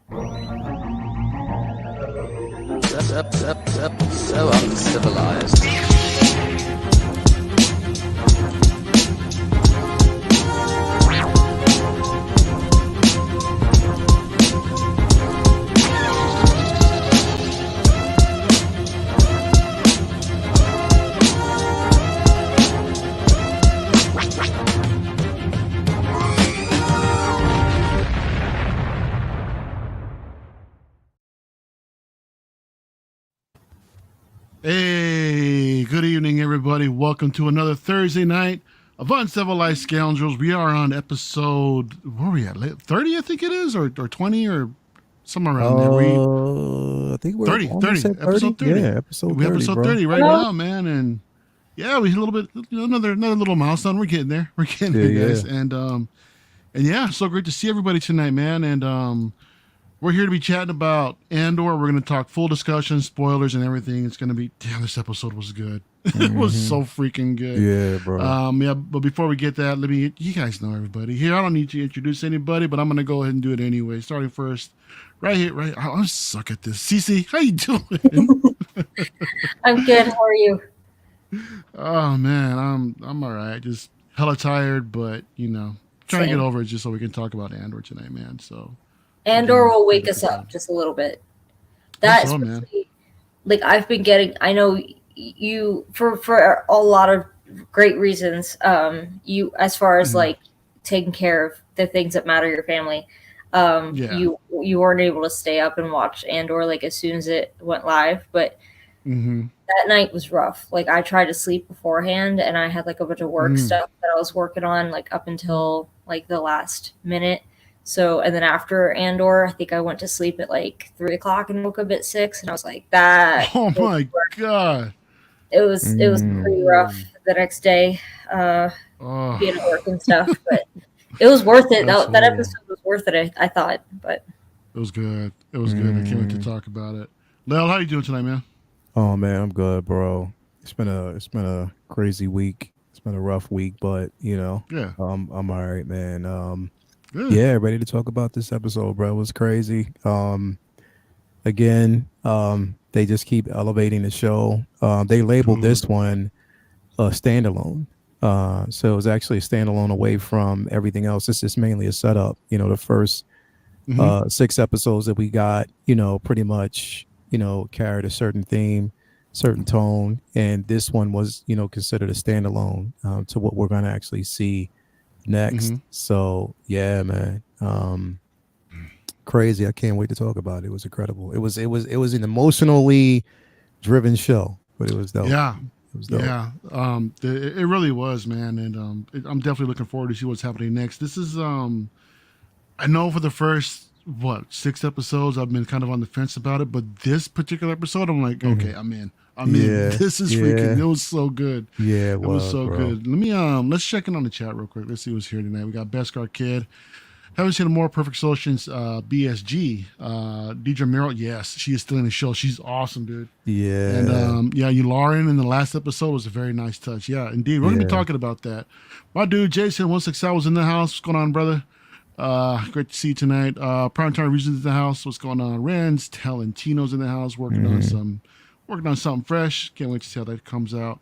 So uncivilized. Hey, good evening, everybody. Welcome to another Thursday night of Uncivilized Scoundrels. We are on episode, where are we at? 30, I think it is, or 20, or somewhere around there. I think we're 30, almost at 30. episode 30. Yeah, episode 30, we episode bro. 30 right now, man. And yeah, we hit a little bit, another little milestone. We're getting there. We're getting there, guys. And yeah, so great to see everybody tonight, man. And we're here to be chatting about Andor. We're going to talk full discussion, spoilers, and everything. It's going to be, damn, this episode was good. It was so freaking good. Yeah, bro. Yeah, but before we get that, you guys know everybody here. I don't need to introduce anybody, but I'm going to go ahead and do it anyway. Starting first, right here, right. I suck at this. CC, how you doing? I'm good. How are you? Oh man, I'm all right. Just hella tired, but trying to get over it just so we can talk about Andor tonight, man. So. Andor will wake us up just a little bit. That's like I've been getting. I know you for a lot of great reasons. You as far as like taking care of the things that matter your family. You weren't able to stay up and watch Andor like as soon as it went live, but that night was rough. Like I tried to sleep beforehand, and I had like a bunch of work stuff that I was working on like up until like the last minute. So, and then after Andor, I think I went to sleep at like 3 o'clock and woke up at 6. And I was like, that. Oh my God. It was pretty rough the next day, being at work and stuff, but it was worth it. That episode was worth it, I thought, but. It was good. It was good. I can't wait to talk about it. Lel, how you doing tonight, man? Oh man, I'm good, bro. It's been a crazy week. It's been a rough week, but yeah. I'm all right, man. Good. Yeah, ready to talk about this episode, bro. It was crazy. Again, they just keep elevating the show. They labeled this one a standalone. So it was actually a standalone away from everything else. This is mainly a setup. The first 6 episodes that we got, pretty much, carried a certain theme, certain tone. And this one was, considered a standalone to what we're going to actually see next. So yeah, man, crazy. I can't wait to talk about it. It was incredible. It was an emotionally driven show, but it was dope. Yeah, it was dope. Yeah, it really was, man. And I'm definitely looking forward to see what's happening next. This is I know for the first 6 episodes I've been kind of on the fence about it, but this particular episode I'm like, okay, I'm in. This is freaking. It was so good. Yeah, it was so bro. good. Let me let's check in on the chat real quick. Let's see who's here tonight. We got Beskar Kid. Haven't seen a more perfect soul since BSG. Deidre Merrill, yes, she is still in the show. She's awesome, dude. Yeah. And Lauren in the last episode was a very nice touch. Yeah, indeed. We're gonna be talking about that. My dude Jason 160 was in the house. What's going on, brother? Great to see you tonight. Primetime Reasons in the house. What's going on? Ren's, Talentino's in the house working on something fresh. Can't wait to see how that comes out.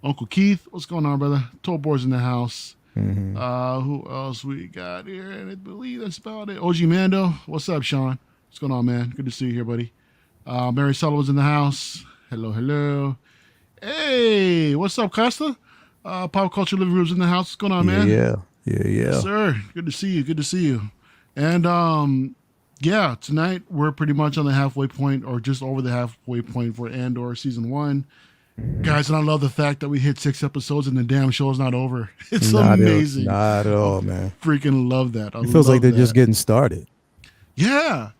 Uncle Keith, what's going on, brother? Tollboard's in the house. Who else we got here? And I believe that's about it. OG Mando, what's up, Sean? What's going on, man? Good to see you here, buddy. Mary Sullivan's in the house. Hello. Hey, what's up, Costa? Pop Culture Living Room's in the house. What's going on, man? Yeah. Yes, sir. Good to see you. And tonight we're pretty much on the halfway point, or just over the halfway point for Andor season 1. Guys, and I love the fact that we hit 6 episodes and the damn show's not over. It's amazing. Not at all, man. Freaking love that. It feels like they're just getting started. Yeah.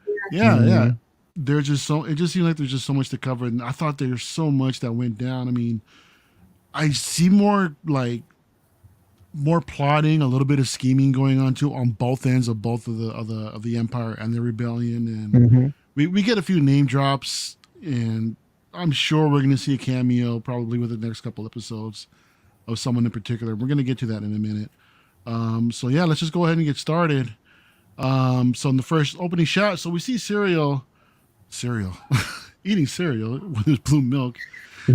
There's just it just seems like there's just so much to cover. And I thought there's so much that went down. I mean, I see more plotting, a little bit of scheming going on too on both ends of the Empire and the Rebellion. And we get a few name drops, and I'm sure we're going to see a cameo probably within the next couple episodes of someone in particular. We're going to get to that in a minute. So yeah, let's just go ahead and get started. So in the first opening shot, so we see cereal, eating cereal with his blue milk.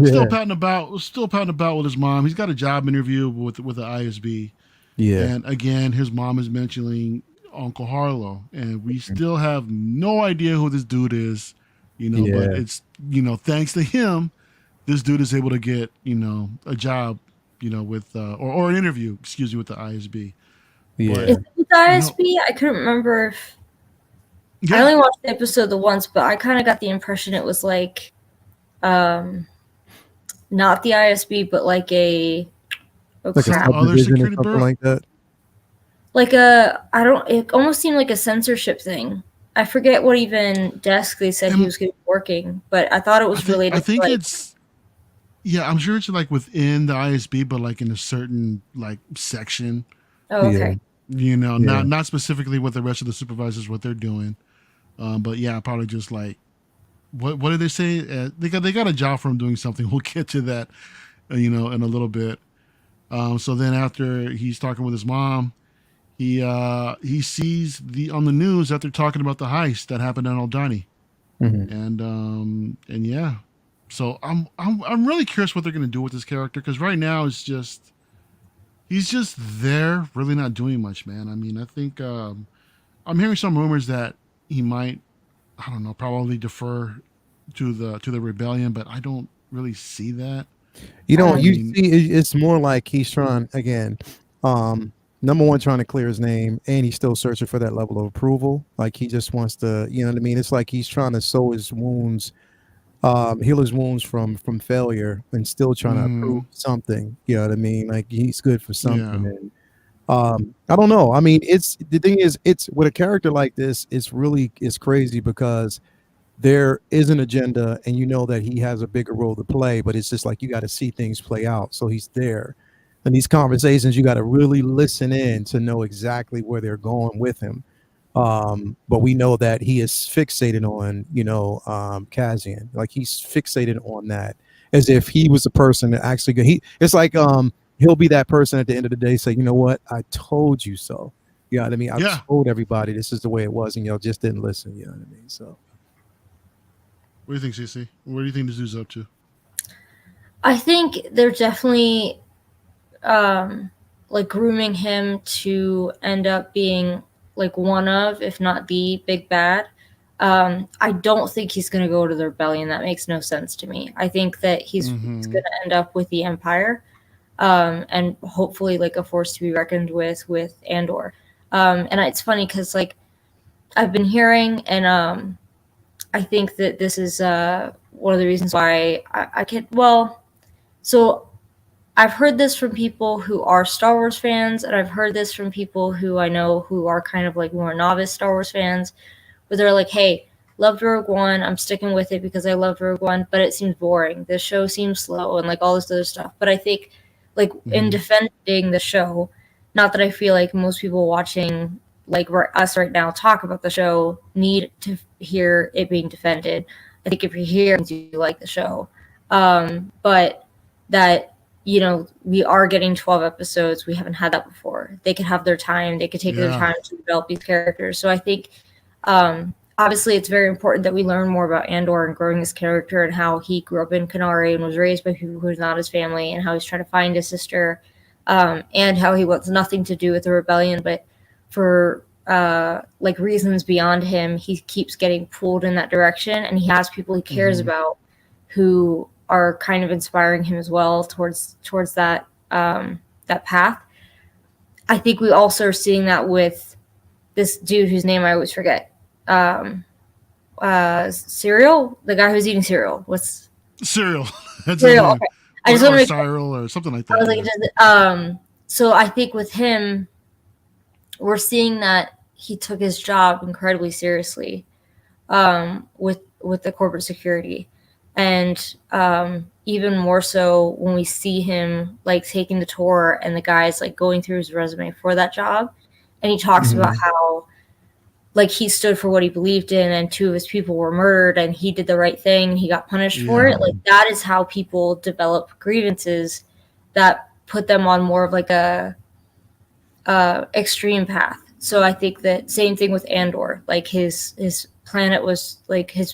Still pouting about with his mom. He's got a job interview with the ISB. Yeah. And again, his mom is mentioning Uncle Harlow, and we still have no idea who this dude is, but it's, thanks to him, this dude is able to get, a job, with, or an interview, with the ISB. Yeah. But, is it with the ISB? I couldn't remember if I only watched the episode the once, but I kind of got the impression it was like, not the ISB, but like a like a other security or something like that. Like it almost seemed like a censorship thing. I forget what even desk they said he was going to be working, but I thought it was related. I think to, it's, I'm sure it's like within the ISB, but like in a certain like section. Oh, okay. Not specifically with the rest of the supervisors, what they're doing. But yeah, probably just like, what did they say? They got a job from doing something. We'll get to that, in a little bit. So then after he's talking with his mom, he sees on the news that they're talking about the heist that happened in Aldani, and yeah. So I'm really curious what they're gonna do with this character, because right now he's just there, really not doing much, man. I mean, I think I'm hearing some rumors that he might, I don't know, probably defer to the rebellion, but I don't really see that. See, it's more like he's trying again. Number one, trying to clear his name, and he's still searching for that level of approval. Like he just wants to, you know what I mean? It's like he's trying to sew his wounds, heal his wounds from failure, and still trying to prove something. You know what I mean? Like he's good for something. Yeah. And I don't know. I mean, it's the thing is, it's with a character like this, it's crazy because there is an agenda, and that he has a bigger role to play, but it's just like you got to see things play out. So he's there. And these conversations, you got to really listen in to know exactly where they're going with him. But we know that he is fixated on, Cassian. Like he's fixated on that as if he was the person that actually it's like he'll be that person at the end of the day, say, you know what, I told you so. You know what I mean? I told everybody this is the way it was, and y'all just didn't listen. You know what I mean? So what do you think, CC? What do you think this dude's up to? I think they're definitely like grooming him to end up being like one of, if not the big bad. I don't think he's going to go to the rebellion. That makes no sense to me. I think that he's going to end up with the Empire, and hopefully like a force to be reckoned with Andor. And it's funny because like I've been hearing, and I think that this is one of the reasons why I can't. Well, so I've heard this from people who are Star Wars fans, and I've heard this from people who I know who are kind of like more novice Star Wars fans, where they're like, hey, loved Rogue One, I'm sticking with it because I loved Rogue One, but it seems boring. The show seems slow and like all this other stuff. But I think like in defending the show, not that I feel like most people watching like us right now talk about the show need to hear it being defended. I think if you're here, you like the show. But that, we are getting 12 episodes. We haven't had that before. They could have their time. They could take their time to develop these characters. So I think, obviously, it's very important that we learn more about Andor and growing his character and how he grew up in Kenari and was raised by people who was not his family, and how he's trying to find his sister, and how he wants nothing to do with the rebellion, but for like reasons beyond him, he keeps getting pulled in that direction, and he has people he cares about who are kind of inspiring him as well towards that that path. I think we also are seeing that with this dude whose name I always forget. Cereal? The guy who's eating cereal. What's Cereal? That's Cereal. Okay. I just want to Cyril or something like that. I was like, so I think with him, we're seeing that he took his job incredibly seriously, with the corporate security, and even more so when we see him like taking the tour and the guy's like going through his resume for that job, and he talks about how like he stood for what he believed in, and 2 of his people were murdered, and he did the right thing, and he got punished for it. Like that is how people develop grievances that put them on more of like a extreme path. So I think that same thing with Andor. Like his planet was like his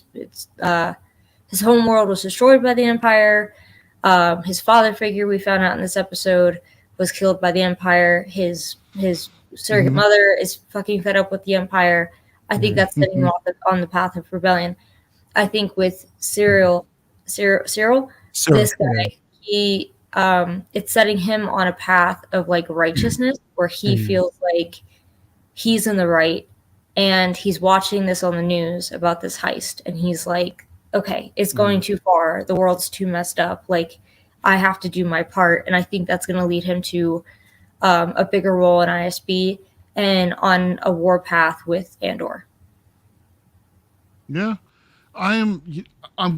home world was destroyed by the Empire. His father figure, we found out in this episode, was killed by the Empire. His surrogate mother is fucking fed up with the Empire. I think that's setting him off on the path of rebellion. I think with Cyril, this guy, he it's setting him on a path of like righteousness where he feels like he's in the right, and he's watching this on the news about this heist, and he's like, okay, it's going too far. The world's too messed up. Like, I have to do my part. And I think that's going to lead him to a bigger role in ISB and on a war path with Andor. Yeah. I'm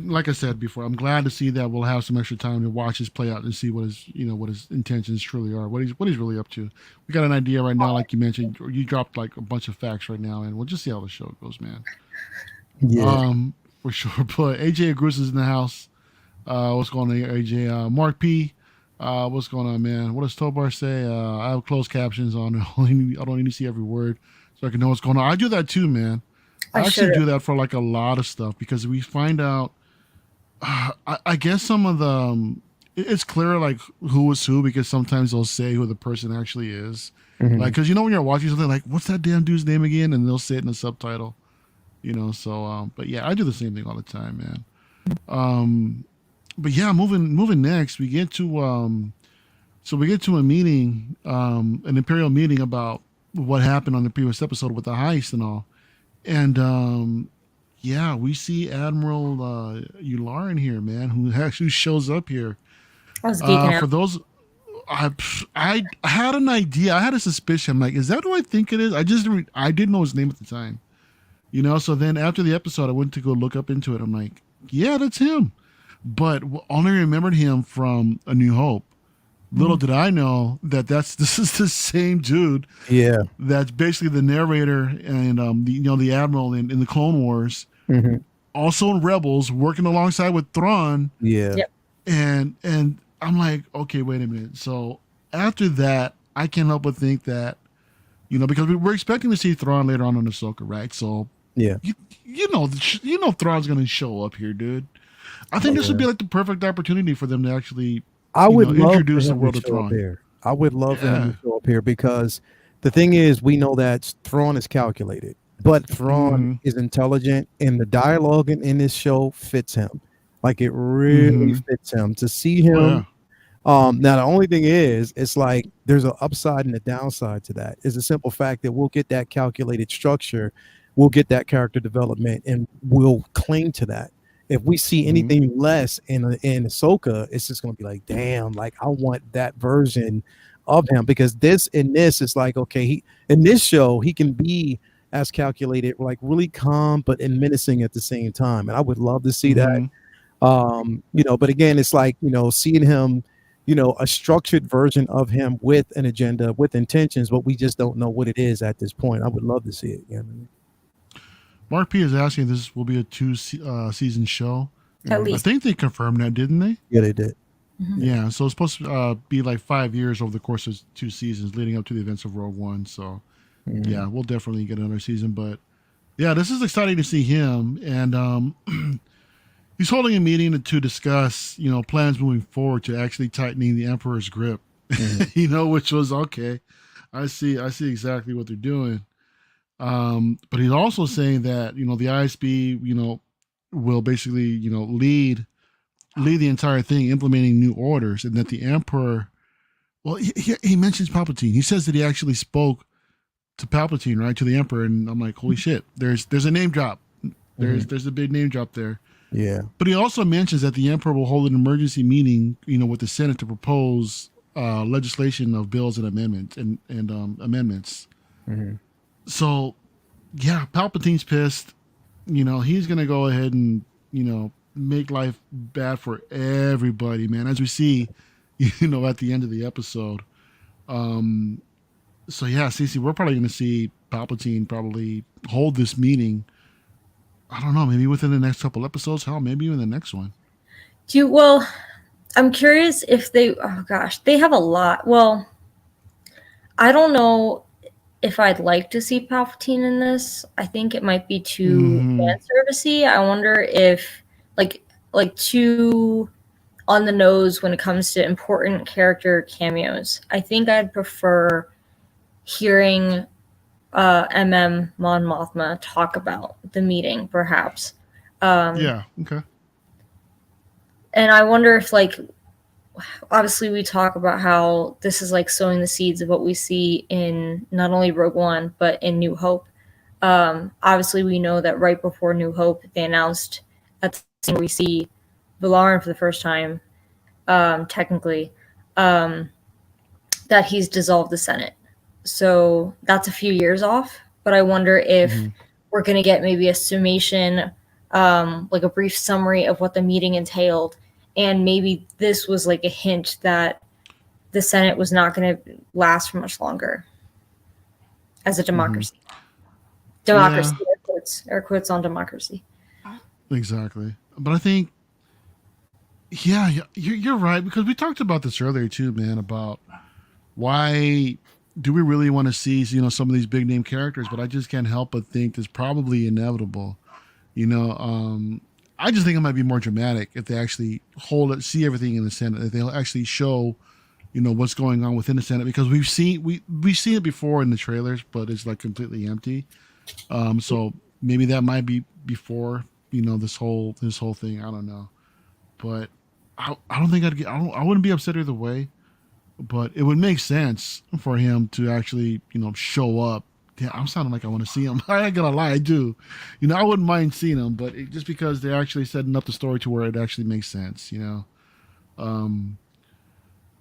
like I said before, I'm glad to see that we'll have some extra time to watch this play out and see what his intentions truly are, what he's really up to. We got an idea right now, like you mentioned, or you dropped like a bunch of facts right now, and we'll just see how the show goes, man. Yeah. For sure. But AJ Agrus is in the house. What's going on, AJ? Mark P. What's going on, man? What does Tobar say? I have closed captions on. I don't need to see every word so I can know what's going on. I do that too, man. I actually do that for like a lot of stuff because we find out. I guess some of the it's clear like who is who because sometimes they'll say who the person actually is. Like, because when you're watching something like, what's that damn dude's name again, and they'll say it in the subtitle. So but yeah, I do the same thing all the time, man. But yeah, moving next, we get to a meeting, an Imperial meeting about what happened on the previous episode with the heist and all. And yeah, we see Admiral Yularen here, man, who actually shows up here. I was geeking out. For those, I had an idea. I had a suspicion. I'm like, is that who I think it is? I didn't know his name at the time. So then after the episode, I went to go look up into it. I'm like, yeah, that's him. But only remembered him from A New Hope. Little did I know that this is the same dude. Yeah. That's basically the narrator and the Admiral in the Clone Wars. Also in Rebels, working alongside with Thrawn. Yeah. Yep. And I'm like, okay, wait a minute. So after that, I can't help but think that, because we're expecting to see Thrawn later on in Ahsoka, right? So yeah, Thrawn's gonna show up here, dude. I think this would be like the perfect opportunity for them to actually introduce the world of Thrawn. I would love him to show up here because the thing is, we know that Thrawn is calculated, but Thrawn is intelligent, and the dialogue in this show fits him. Like, it really fits him. To see him. Now the only thing is, it's like there's an upside and a downside to that. It's a simple fact that we'll get that calculated structure, we'll get that character development, and we'll cling to that. If we see anything less in Ahsoka, it's just going to be like, damn, like I want that version of him, because this is like, okay, in this show, he can be as calculated, like really calm, but menacing at the same time. And I would love to see that. But again, it's like, seeing him, a structured version of him with an agenda, with intentions, but we just don't know what it is at this point. I would love to see it. Mark P is asking if this will be a 2-season show. At least. I think they confirmed that, didn't they? Yeah, they did. Yeah, so it's supposed to be like 5 years over the course of 2 seasons leading up to the events of Rogue One. So yeah, we'll definitely get another season. But yeah, this is exciting to see him. And he's holding a meeting to discuss, plans moving forward to actually tightening the Emperor's grip, which was okay. I see exactly what they're doing. But he's also saying that, the ISB, will basically, lead the entire thing, implementing new orders, and that the Emperor, well, he mentions Palpatine. He says that he actually spoke to Palpatine, right, to the Emperor. And I'm like, holy shit, there's a name drop. There's a big name drop there. Yeah. But he also mentions that the Emperor will hold an emergency meeting, with the Senate to propose legislation of bills and amendments. So, yeah, Palpatine's pissed. He's going to go ahead and, make life bad for everybody, man, as we see, at the end of the episode. So, yeah, Cece, we're probably going to see Palpatine probably hold this meeting. I don't know, maybe within the next couple episodes. Hell, maybe even the next one. Well, I'm curious if they have a lot. Well, I don't know if I'd like to see Palpatine in this. I think it might be too fan servicey. I wonder if like too on the nose when it comes to important character cameos. I think I'd prefer hearing Mon Mothma talk about the meeting, perhaps. Yeah. Okay. And I wonder if, like, obviously we talk about how this is like sowing the seeds of what we see in not only Rogue One but in New Hope. Obviously we know that right before New Hope they announced at the scene where we see Valeron for the first time, technically, that he's dissolved the Senate. So that's a few years off, but I wonder if we're going to get maybe a summation, like a brief summary of what the meeting entailed. And maybe this was like a hint that the Senate was not going to last for much longer as a democracy. Democracy, yeah. Air quotes on democracy. Exactly. But I think, yeah, you're right, because we talked about this earlier too, man, about why do we really want to see, some of these big name characters, but I just can't help but think it's probably inevitable. I just think it might be more dramatic if they actually see everything in the Senate, if they'll actually show, what's going on within the Senate, because we've seen it before in the trailers, but it's like completely empty. So maybe that might be before, this whole thing. I don't know, but I don't think I wouldn't be upset either way, but it would make sense for him to actually, show up. Yeah, I'm sounding like I want to see him. I ain't gonna lie, I do. I wouldn't mind seeing him, but just because they're actually setting up the story to where it actually makes sense,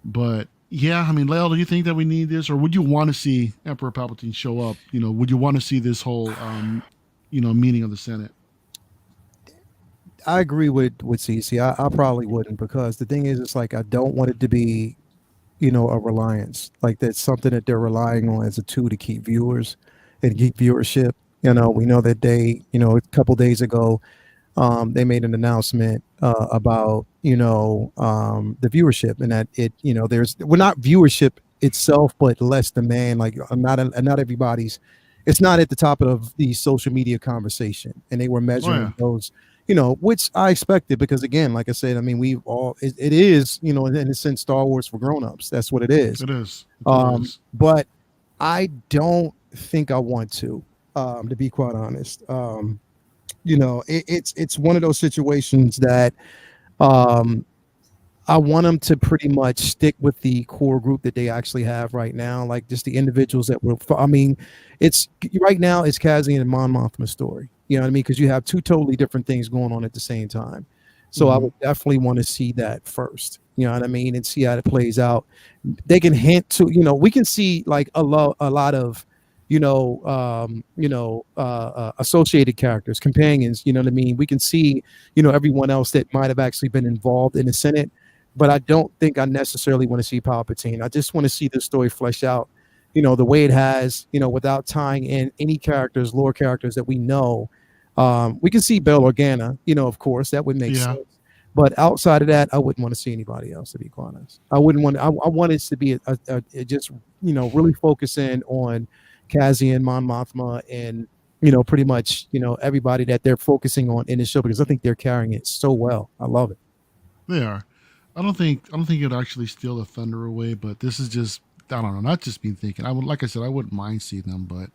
But yeah, I mean, Lael, do you think that we need this, or would you want to see Emperor Palpatine show up? Would you want to see this whole, meeting of the Senate? I agree with CC. I probably wouldn't, because the thing is, it's like I don't want it to be, a reliance. Like that's something that they're relying on as a tool to keep viewers and keep viewership. We know that they, a couple days ago, they made an announcement about, the viewership, and that not viewership itself, but less demand. Like not everybody's, it's not at the top of the social media conversation, and they were measuring those. Which I expected, because again, like I said, I mean, it is, in a sense, Star Wars for grownups. That's what it is. It is. But I don't think I want to be quite honest. It's one of those situations that I want them to pretty much stick with the core group that they actually have right now, like just the individuals that were. I mean, it's right now it's Cassian and Mon Mothma's story. You know what I mean? Because you have two totally different things going on at the same time. So I would definitely want to see that first. You know what I mean? And see how it plays out. They can hint to, we can see like a lot of, associated characters, companions. You know what I mean? We can see, everyone else that might have actually been involved in the Senate. But I don't think I necessarily want to see Palpatine. I just want to see the story flesh out, the way it has, without tying in any characters, lore characters that we know. We can see Bail Organa, of course, that would make sense. But outside of that, I wouldn't want to see anybody else, to be quite honest. I wouldn't want. I want it to be a just really focus in on Cassian, Mon Mothma, and pretty much everybody that they're focusing on in the show, because I think they're carrying it so well. I love it. They are. I don't think it'd actually steal the thunder away, but this is just, I don't know, not just me thinking. Like I said, I wouldn't mind seeing them, but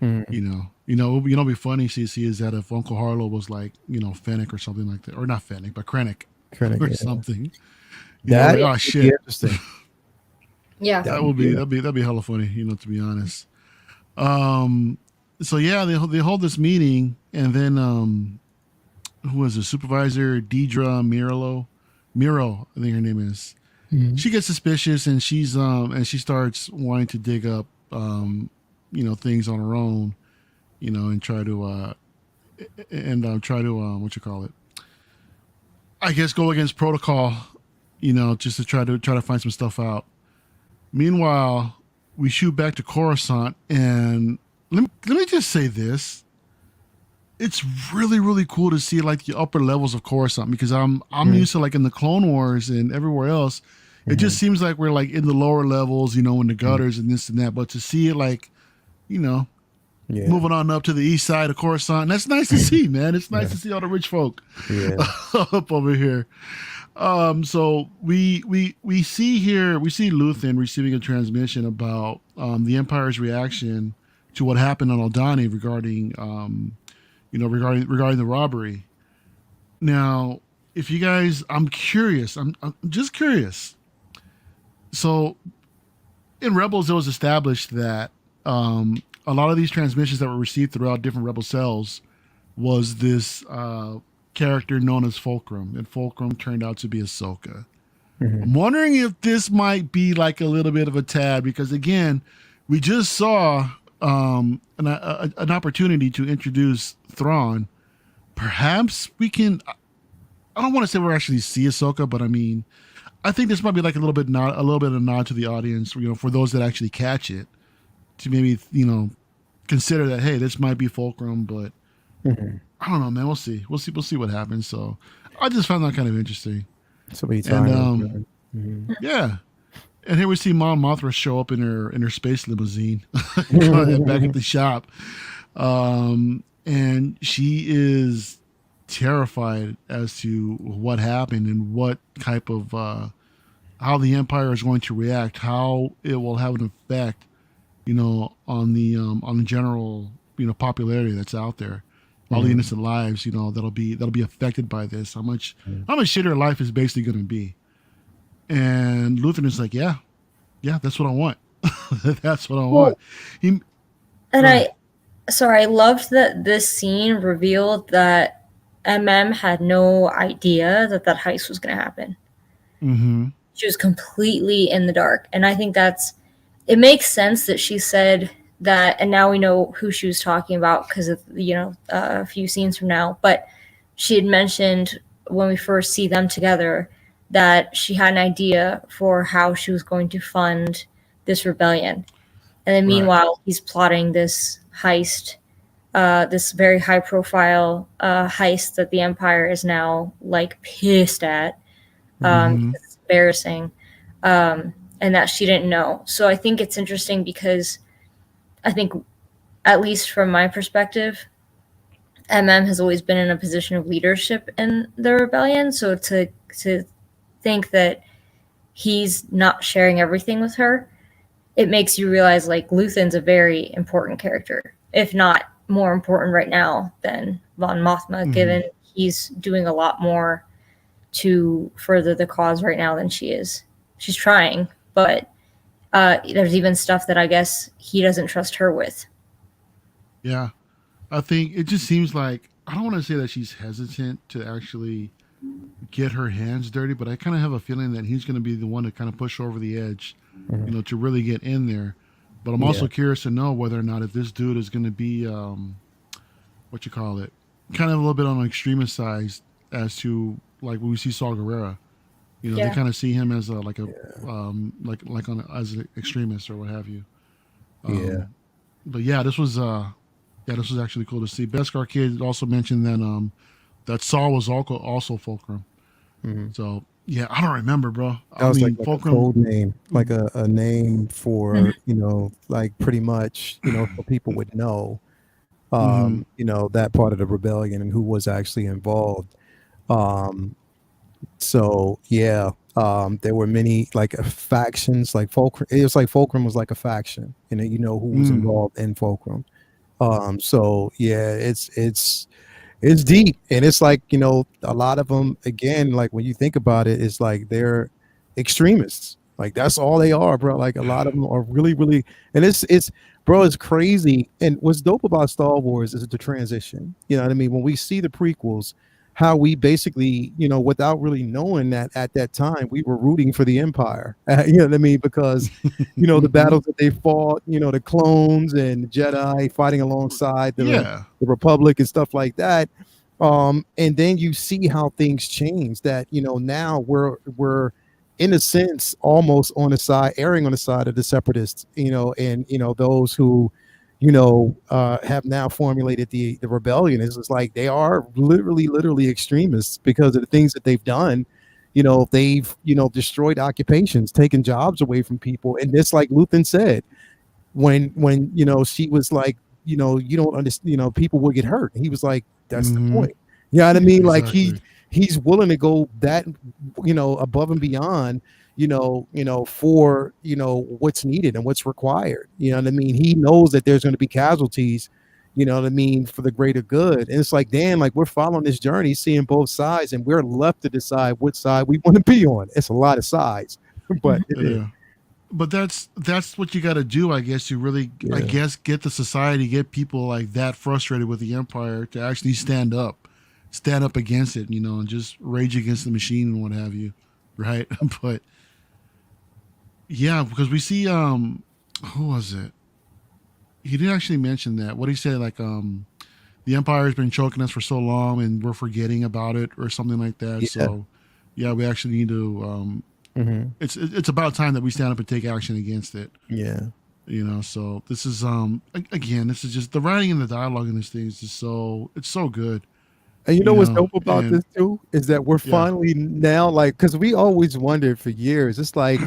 it'd be funny, CC, is that if Uncle Harlow was like, Fennec or something like that, or not Fennec, but Krennic or something. Oh shit. Interesting. Yeah. That'd be hella funny, to be honest. So yeah, they hold this meeting, and then who was the supervisor? Deidre Miro, I think her name is. She gets suspicious, and she starts wanting to dig up things on her own, and try to what you call it, I guess, go against protocol, just to try to find some stuff out. Meanwhile, we shoot back to Coruscant, and let me just say this. It's really, really cool to see like the upper levels of Coruscant, because I'm used to, like, in the Clone Wars and everywhere else, it just seems like we're like in the lower levels, in the gutters and this and that. But to see it like you know, Yeah. moving on up to the east side of Coruscant. That's nice to see, man. It's nice to see all the rich folk up over here. So we see here, we see Luthen receiving a transmission about the Empire's reaction to what happened on Aldhani regarding regarding the robbery. Now, if you guys, I'm curious. I'm just curious. So, in Rebels, it was established that a lot of these transmissions that were received throughout different Rebel cells was this character known as Fulcrum, and Fulcrum turned out to be Ahsoka. I'm wondering if this might be like a little bit of a tad, because again, we just saw an opportunity to introduce Thrawn. Perhaps we can. I don't want to say we're actually see Ahsoka, but I mean, I think this might be like a little bit of a nod to the audience, for those that actually catch it, to maybe consider that, hey, this might be Fulcrum, but I don't know, man. We'll see. We'll see what happens. So I just found that kind of interesting. Yeah. And here we see Mom Mothra show up in her space limousine back at the shop. And she is terrified as to what happened and what type of how the Empire is going to react, how it will have an effect, on the general, popularity that's out there, all the innocent lives, that'll be affected by this. How much shit her life is basically going to be. And Luthen is like, yeah, that's what I want. That's what I want. I loved that this scene revealed that had no idea that heist was going to happen. She was completely in the dark. And I think it makes sense that she said that, and now we know who she was talking about because of, a few scenes from now. But she had mentioned when we first see them together that she had an idea for how she was going to fund this rebellion. And then meanwhile, he's plotting this heist, this very high profile heist that the Empire is now like pissed at. It's embarrassing. And that she didn't know. So I think it's interesting because I think, at least from my perspective, has always been in a position of leadership in the rebellion. So to think that he's not sharing everything with her, it makes you realize like Luthen's a very important character, if not more important right now than Von Mothma, given he's doing a lot more to further the cause right now than she is. She's trying, but there's even stuff that I guess he doesn't trust her with. Yeah. I think it just seems like, I don't want to say that she's hesitant to actually get her hands dirty, but I kind of have a feeling that he's going to be the one to kind of push her over the edge, to really get in there. But I'm also curious to know whether or not if this dude is going to be, kind of a little bit on the extremist side as to like when we see Saw Gerrera. They kind of see him as as an extremist or what have you. But this was actually cool to see. Beskar Kid also mentioned that that Saw was also Fulcrum. So I don't remember, bro. That was like Fulcrum, a code name, like a name for like pretty much so people would know that part of the rebellion and who was actually involved. So there were many like factions, like Fulcrum. It was like Fulcrum was like a faction, and who was involved in Fulcrum. So it's deep, and it's like a lot of them, again, like when you think about it, it's like they're extremists. Like that's all they are, bro. Like a lot of them are really, and it's crazy. And what's dope about Star Wars is the transition. You know what I mean? When we see the prequels, how we basically, without really knowing that at that time, we were rooting for the Empire. You know what I mean? Because, the battles that they fought, the clones and Jedi fighting alongside the Republic and stuff like that. And then you see how things change, that, now we're in a sense almost erring on the side of the separatists, and, those who, have now formulated the rebellion. It's like they are literally extremists because of the things that they've done. They've, destroyed occupations, taken jobs away from people. And it's like Luthen said, when you know she was like, you know, you don't understand, you know, people will get hurt. He was like, that's the point. You know what I mean? Like he's willing to go that, you know, above and beyond, you know, for, you know, what's needed and what's required. You know what I mean? He knows that there's going to be casualties, you know what I mean, for the greater good. And it's like, damn, like we're following this journey, seeing both sides, and we're left to decide which side we want to be on. It's a lot of sides, but But that's what you got to do, I guess, to really, I guess, get the society, get people like that frustrated with the Empire to actually stand up against it, you know, and just rage against the machine and what have you, right? But yeah, because we see, who was it? He didn't actually mention that. What he said, like, the Empire has been choking us for so long, and we're forgetting about it, or something like that. Yeah. So, yeah, we actually need to. It's about time that we stand up and take action against it. Yeah. You know, so this is again, this is just the writing and the dialogue in this thing is just it's so good. And you know what's dope about this too is that we're finally now, like, because we always wondered for years, it's like,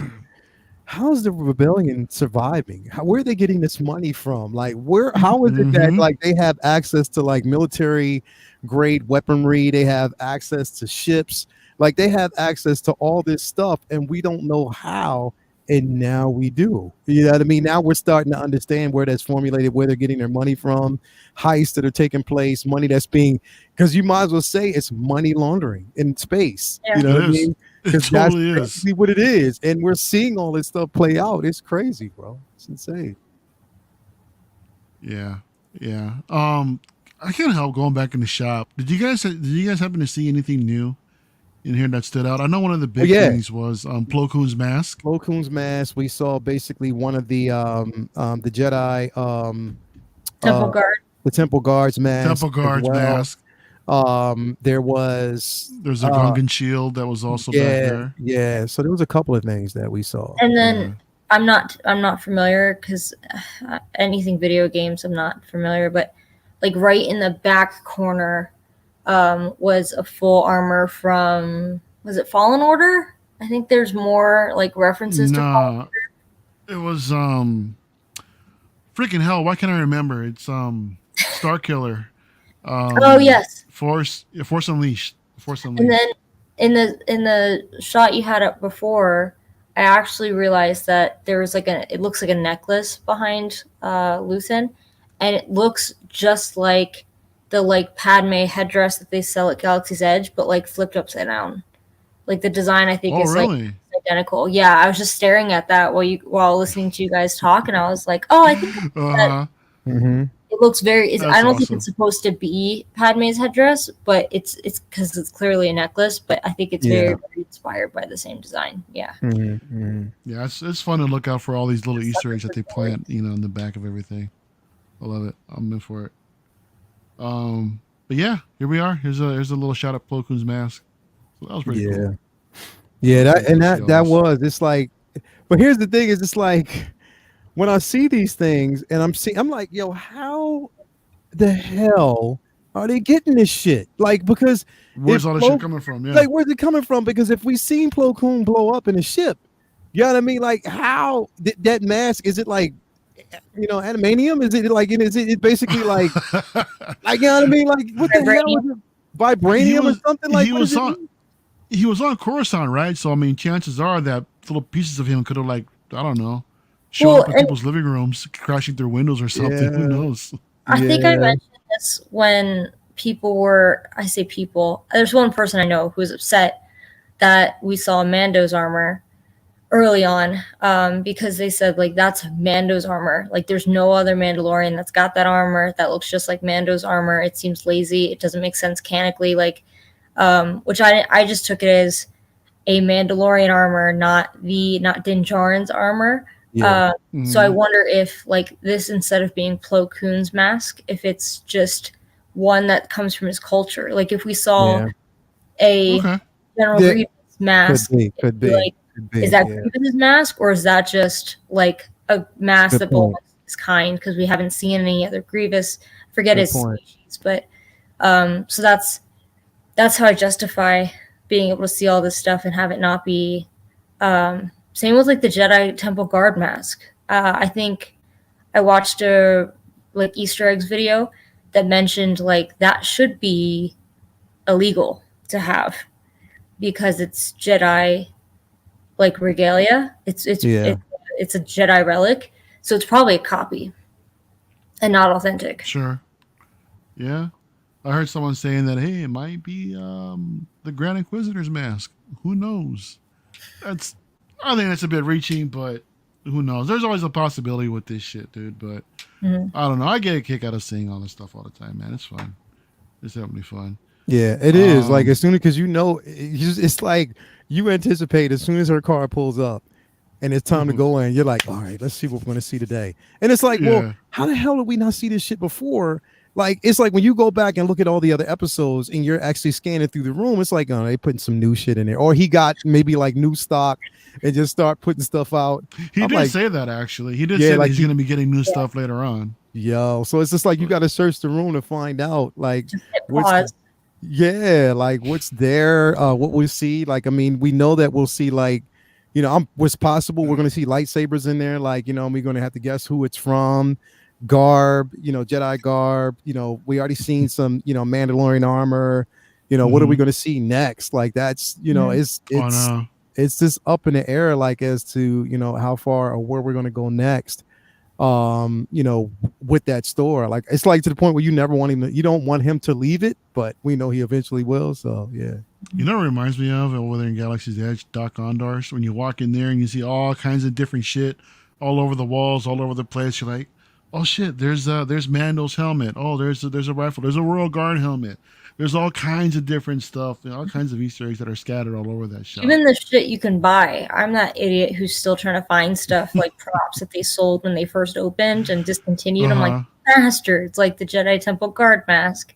how's the rebellion surviving? Where are they getting this money from? Like, how is it that like they have access to like military grade weaponry? They have access to ships. Like they have access to all this stuff, and we don't know how, and now we do. You know what I mean? Now we're starting to understand where that's formulated, where they're getting their money from, heists that are taking place, money that's being, because you might as well say it's money laundering in space. Yeah. You know what I mean? Because that's basically what it is, and we're seeing all this stuff play out. It's crazy, bro. It's insane. Yeah. I can't help going back in the shop. Did you guys happen to see anything new in here that stood out? I know one of the big things was Plo Koon's mask. Plo Koon's mask. We saw basically one of the Jedi Temple Guard. The Temple Guard's mask. Temple Guard's mask. There's a Gungan shield that was also back there. Yeah. So there was a couple of things that we saw. And then I'm not familiar because anything video games I'm not familiar, but like right in the back corner was a full armor from, was it Fallen Order? I think there's more like references to Fallen Order. It was freaking hell, why can't I remember? It's Star Killer. Oh yes. Force Unleashed. And then in the shot you had up before, I actually realized that there was like it looks like a necklace behind Luthen, and it looks just like the like Padme headdress that they sell at Galaxy's Edge, but like flipped upside down. Like the design, I think, is like identical. Yeah, I was just staring at that while listening to you guys talk, and I was like, oh, I think that it looks very. I don't think it's supposed to be Padme's headdress, but it's because it's clearly a necklace. But I think it's very, very inspired by the same design. Yeah. Yeah, it's fun to look out for all these little Easter eggs that they plant, you know, in the back of everything. I love it. I'm in for it. But yeah, here we are. Here's a little shot at Plo Koon's mask. So that was pretty cool. Yeah, that was. It's like, but here's the thing: is it's like when I see these things and I'm like, yo, how the hell are they getting this shit? Like, because where's all this shit coming from? Yeah, like where's it coming from? Because if we seen Plo Koon blow up in a ship, you know what I mean? Like, how that mask, is it like, you know, animanium? Is it like, is it basically like, like, you know what I mean? Like, what the hell is it? Vibranium or something? Like, he was on Coruscant, right? So I mean, chances are that little pieces of him could have, like, I don't know, shown up in people's living rooms, crashing through windows or something. Yeah. Who knows? I think I mentioned this when there's one person I know who was upset that we saw Mando's armor early on, because they said, like, that's Mando's armor. Like, there's no other Mandalorian that's got that armor that looks just like Mando's armor. It seems lazy. It doesn't make sense canonically. Like, which I just took it as a Mandalorian armor, not Din Djarin's armor. Yeah. So I wonder if, like, this, instead of being Plo Koon's mask, if it's just one that comes from his culture. Like, if we saw a General Grievous mask, could be. Like, is that Grievous's mask, or is that just like a mask that belongs to his kind? Because we haven't seen any other Grievous. I forget his species, but so that's how I justify being able to see all this stuff and have it not be. Same with like the Jedi Temple Guard mask. I think I watched a like Easter eggs video that mentioned like that should be illegal to have because it's Jedi like regalia. It's a Jedi relic, so it's probably a copy and not authentic. Sure. Yeah. I heard someone saying that, hey, it might be the Grand Inquisitor's mask. Who knows? I think that's a bit reaching, but who knows? There's always a possibility with this shit, dude. But I don't know. I get a kick out of seeing all this stuff all the time, man. It's fun. It's definitely fun. Yeah, it is. Like as soon as, because it's like you anticipate as soon as her car pulls up and it's time to go in, you're like, all right, let's see what we're going to see today. And it's like, well, how the hell did we not see this shit before? Like, it's like when you go back and look at all the other episodes and you're actually scanning through the room, it's like, oh, they putting some new shit in there. Or he got maybe like new stock and just start putting stuff out. He did say that, actually. He did say that he's going to be getting new stuff later on. Yo, so it's just like you got to search the room to find out, like, what's there, what we see. Like, I mean, we know that we'll see, like, you know, what's possible. We're going to see lightsabers in there. Like, you know, we're going to have to guess who it's from. Garb, you know, Jedi garb, you know, we already seen some, you know, Mandalorian armor, you know, what are we going to see next? Like, that's, you know, it's just up in the air, like, as to, you know, how far or where we're going to go next, you know, with that store. Like, it's like to the point where you never want him to, you don't want him to leave it, but we know he eventually will. So yeah. You know what it reminds me of over there in Galaxy's Edge, Doc Ondar, when you walk in there and you see all kinds of different shit all over the walls, all over the place. You're like, oh shit, there's Mando's helmet. Oh, there's a rifle. There's a Royal Guard helmet. There's all kinds of different stuff, you know, all kinds of Easter eggs that are scattered all over that shop. Even the shit you can buy. I'm that idiot who's still trying to find stuff like props that they sold when they first opened and discontinued. I'm like, bastards, like the Jedi Temple Guard mask,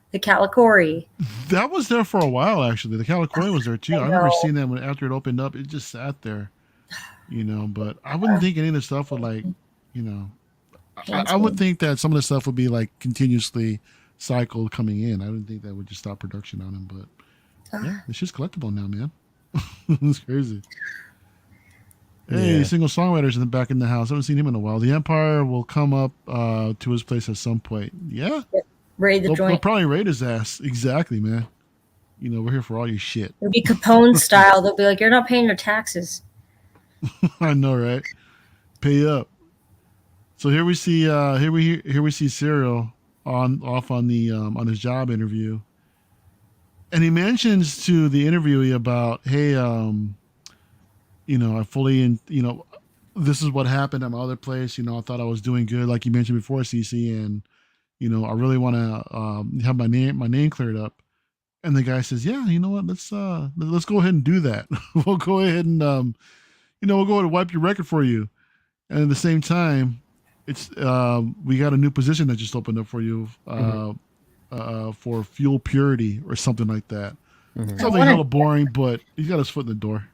the Calicori. That was there for a while, actually. The Calicori was there too. I remember seeing that after it opened up. It just sat there, you know. But I wouldn't think any of the stuff would, like, you know. I would think that some of the stuff would be like continuously cycled coming in. I didn't think that would just stop production on them, but yeah, it's just collectible now, man. It's crazy. Hey, Single Songwriter's back in the house. I haven't seen him in a while. The Empire will come up to his place at some point. Yeah. Raid the joint. They'll probably raid his ass. Exactly, man. You know, we're here for all your shit. It'll be Capone style. They'll be like, you're not paying your taxes. I know, right? Pay up. So here we see Cyril off on his job interview, and he mentions to the interviewee about, hey, you know, I fully, you know, this is what happened at my other place. You know, I thought I was doing good, like you mentioned before, CC, and you know, I really want to have my name cleared up. And the guy says, yeah, you know what, let's go ahead and do that. We'll go ahead and you know, we'll go ahead and wipe your record for you, and at the same time, it's we got a new position that just opened up for you for fuel purity or something like that. Something hella boring, but he's got his foot in the door.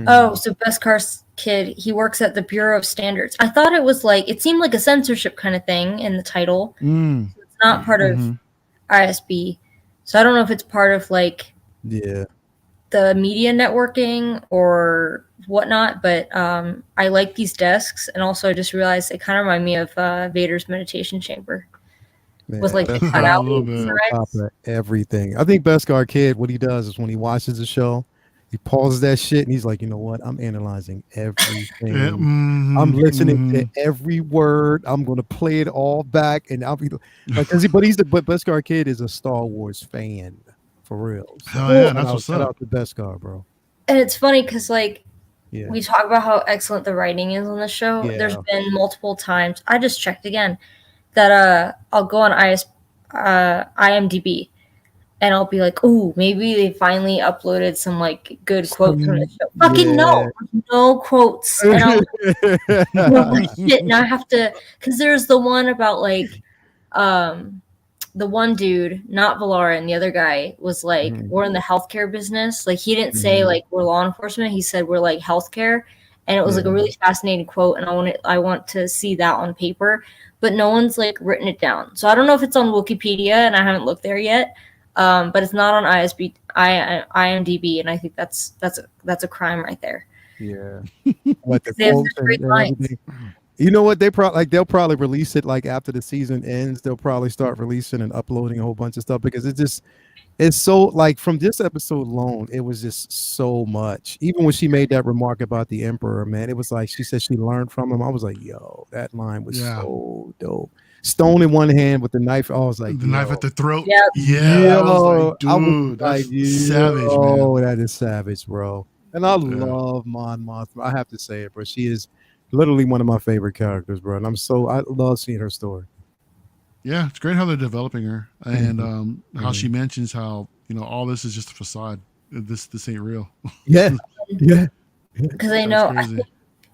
Oh, so Beskar Kid, he works at the Bureau of Standards. I thought it was like, it seemed like a censorship kind of thing in the title. So it's not part of ISB. So I don't know if it's part of like the media networking or whatnot, but I like these desks, and also I just realized they kind of remind me of Vader's meditation chamber. With like the cutout everything. I think Beskar Kid, what he does is when he watches the show, he pauses that shit and he's like, you know what? I'm analyzing everything. I'm listening to every word. I'm gonna play it all back, and I'll be like, but Beskar Kid is a Star Wars fan for real. So that's what's shout up. out to Beskar, bro. And it's funny because like we talk about how excellent the writing is on the show. There's been multiple times, I just checked again, that I'll go on IMDb and I'll be like, ooh, maybe they finally uploaded some like good quotes from the show. Fucking no quotes. And I'm like, no shit. Now I have to, because there's the one about like the one dude, not Valara, and the other guy was like, we're in the healthcare business. Like, he didn't say like we're law enforcement. He said we're like healthcare, and it was like a really fascinating quote. And I want to see that on paper, but no one's like written it down. So I don't know if it's on Wikipedia, and I haven't looked there yet. But it's not on IMDb, and I think that's a crime right there. Yeah, like the quotes and everything. You know what? They'll probably release it like after the season ends. They'll probably start releasing and uploading a whole bunch of stuff because it's so like from this episode alone, it was just so much. Even when she made that remark about the Emperor, man, it was like she said she learned from him. I was like, yo, that line was so dope. Stone in one hand with the knife. I was like, the knife at the throat. Yeah. Yeah. I was like, dude, that's savage, man. Oh, that is savage, bro. And I love Mon Mothma. I have to say it, bro. She is literally one of my favorite characters, bro. And I love seeing her story. Yeah, it's great how they're developing her, and how she mentions how all this is just a facade. This ain't real. Yeah, yeah. Because I know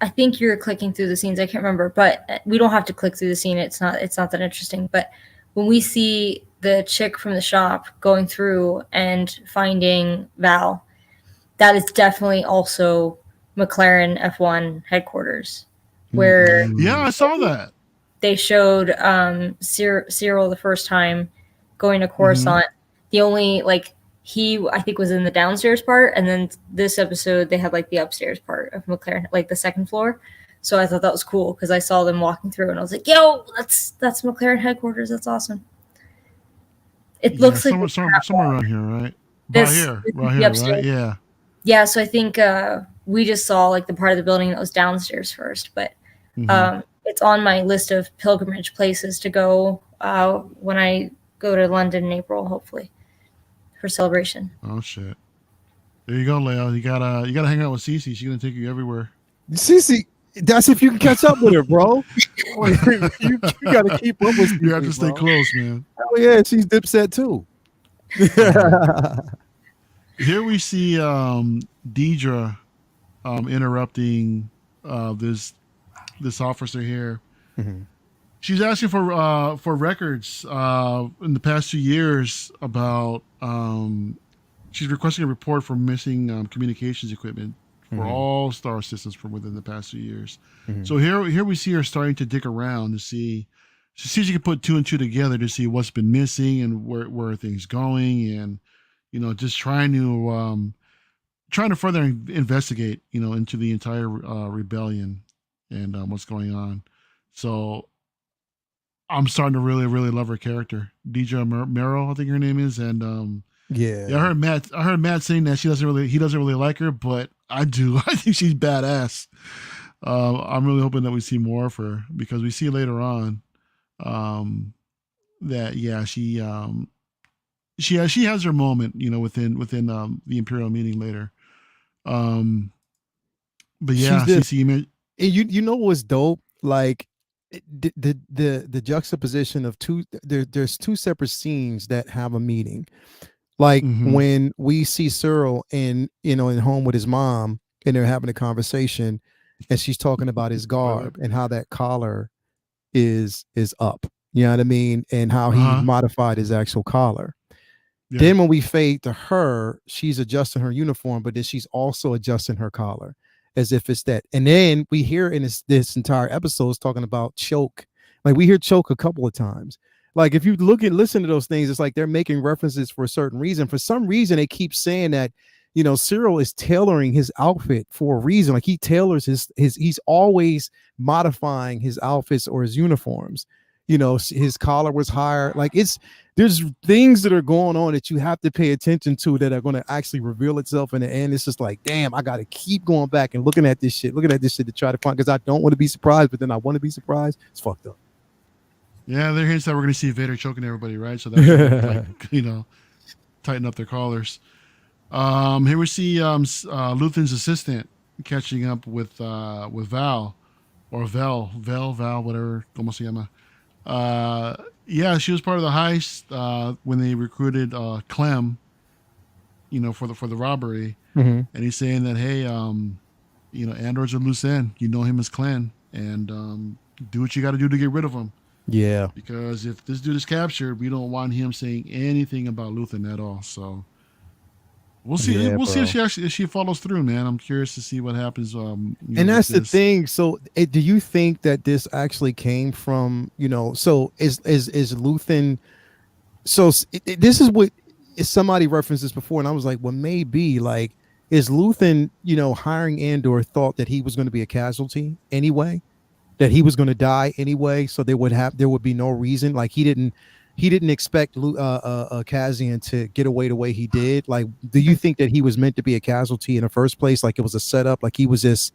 I think you're clicking through the scenes. I can't remember, but we don't have to click through the scene. It's not that interesting. But when we see the chick from the shop going through and finding Val, that is definitely also McLaren F1 headquarters, where I saw that. They showed Cyril the first time going to Coruscant. The only he I think was in the downstairs part, and then this episode they had like the upstairs part of McLaren, like the second floor. So I thought that was cool because I saw them walking through, and I was like, "Yo, that's McLaren headquarters. That's awesome." It looks like somewhere around here, right? Right here, right? Yeah. Yeah. So I think we just saw like the part of the building that was downstairs first, but it's on my list of pilgrimage places to go when I go to London in April, hopefully, for celebration. Oh shit! There you go, Leo. You gotta hang out with CC. She's gonna take you everywhere. CC, that's if you can catch up with her, bro. you gotta keep up with. You have to stay close, man. Oh yeah, she's Dipset too. Here we see Deidre interrupting this officer here. She's asking for records in the past 2 years about she's requesting a report for missing communications equipment for all star systems from within the past 2 years. So here we see her starting to dig around to see if she can put 2 and 2 together to see what's been missing and where are things going, and just trying to further investigate into the entire rebellion and what's going on. So I'm starting to really, really love her character, Deidre Merrill, I think her name is, and I heard Matt saying that he doesn't really like her, but I do. I think she's badass. I'm really hoping that we see more of her, because we see later on that she has her moment, within the Imperial meeting later. But yeah, CC, you know what's dope? Like the juxtaposition of there's 2 separate scenes that have a meeting. Like when we see Cyril in home with his mom, and they're having a conversation, and she's talking about his garb and how that collar is up. You know what I mean? And how he modified his actual collar. Yeah. Then when we fade to her, she's adjusting her uniform, but then she's also adjusting her collar as if it's that. And then we hear in this entire episode is talking about choke. Like we hear choke a couple of times. Like if you listen to those things, it's like they're making references for a certain reason. For some reason, they keep saying that, Cyril is tailoring his outfit for a reason. Like he tailors he's always modifying his outfits or his uniforms. His collar was higher. Like there's things that are going on that you have to pay attention to that are going to actually reveal itself in the end. It's just like, damn, I got to keep going back and looking at this shit to try to find, because I don't want to be surprised, but then I want to be surprised. It's fucked up. Yeah, there are hints that we're going to see Vader choking everybody, right? So that's tighten up their collars. Here we see Luthen's assistant catching up with Val, or Vel, whatever, como se llama. She was part of the heist when they recruited Clem, for the robbery. And he's saying that, hey, Andor's a loose end. You know him as Clem, and do what you got to do to get rid of him. Yeah. Because if this dude is captured, we don't want him saying anything about Luthen at all. So we'll see. Yeah, we'll see if she follows through, man. I'm curious to see what happens. And that's the thing. So, do you think that this actually came from? So is Luthen? So this is what somebody referenced this before, and I was like, well, maybe like is Luthen, hiring Andor thought that he was going to be a casualty anyway, that he was going to die anyway, so there would be no reason. Like he didn't expect Cassian to get away the way he did. Like, do you think that he was meant to be a casualty in the first place? Like it was a setup. Like he was just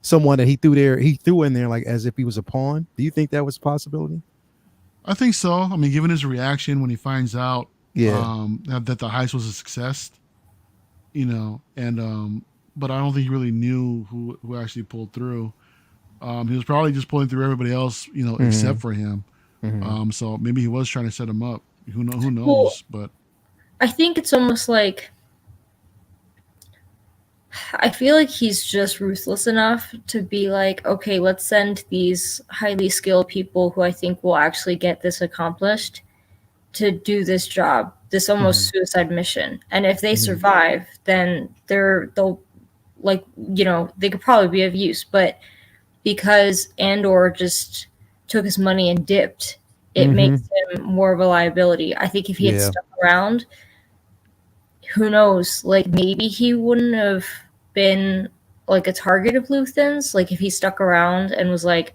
someone that he threw in there like as if he was a pawn. Do you think that was a possibility? I think so. I mean, given his reaction when he finds out that the heist was a success, and but I don't think he really knew who actually pulled through. He was probably just pulling through everybody else, except for him. So maybe he was trying to set him up. Who knows? Well, but I think it's almost like I feel like he's just ruthless enough to be like, okay, let's send these highly skilled people who I think will actually get this accomplished to do this job, this almost suicide mission. And if they survive, then they'll like, they could probably be of use. But because Andor just took his money and dipped, it makes him more of a liability. I think if he had stuck around, who knows? Like maybe he wouldn't have been like a target of Luthen's. Like if he stuck around and was like,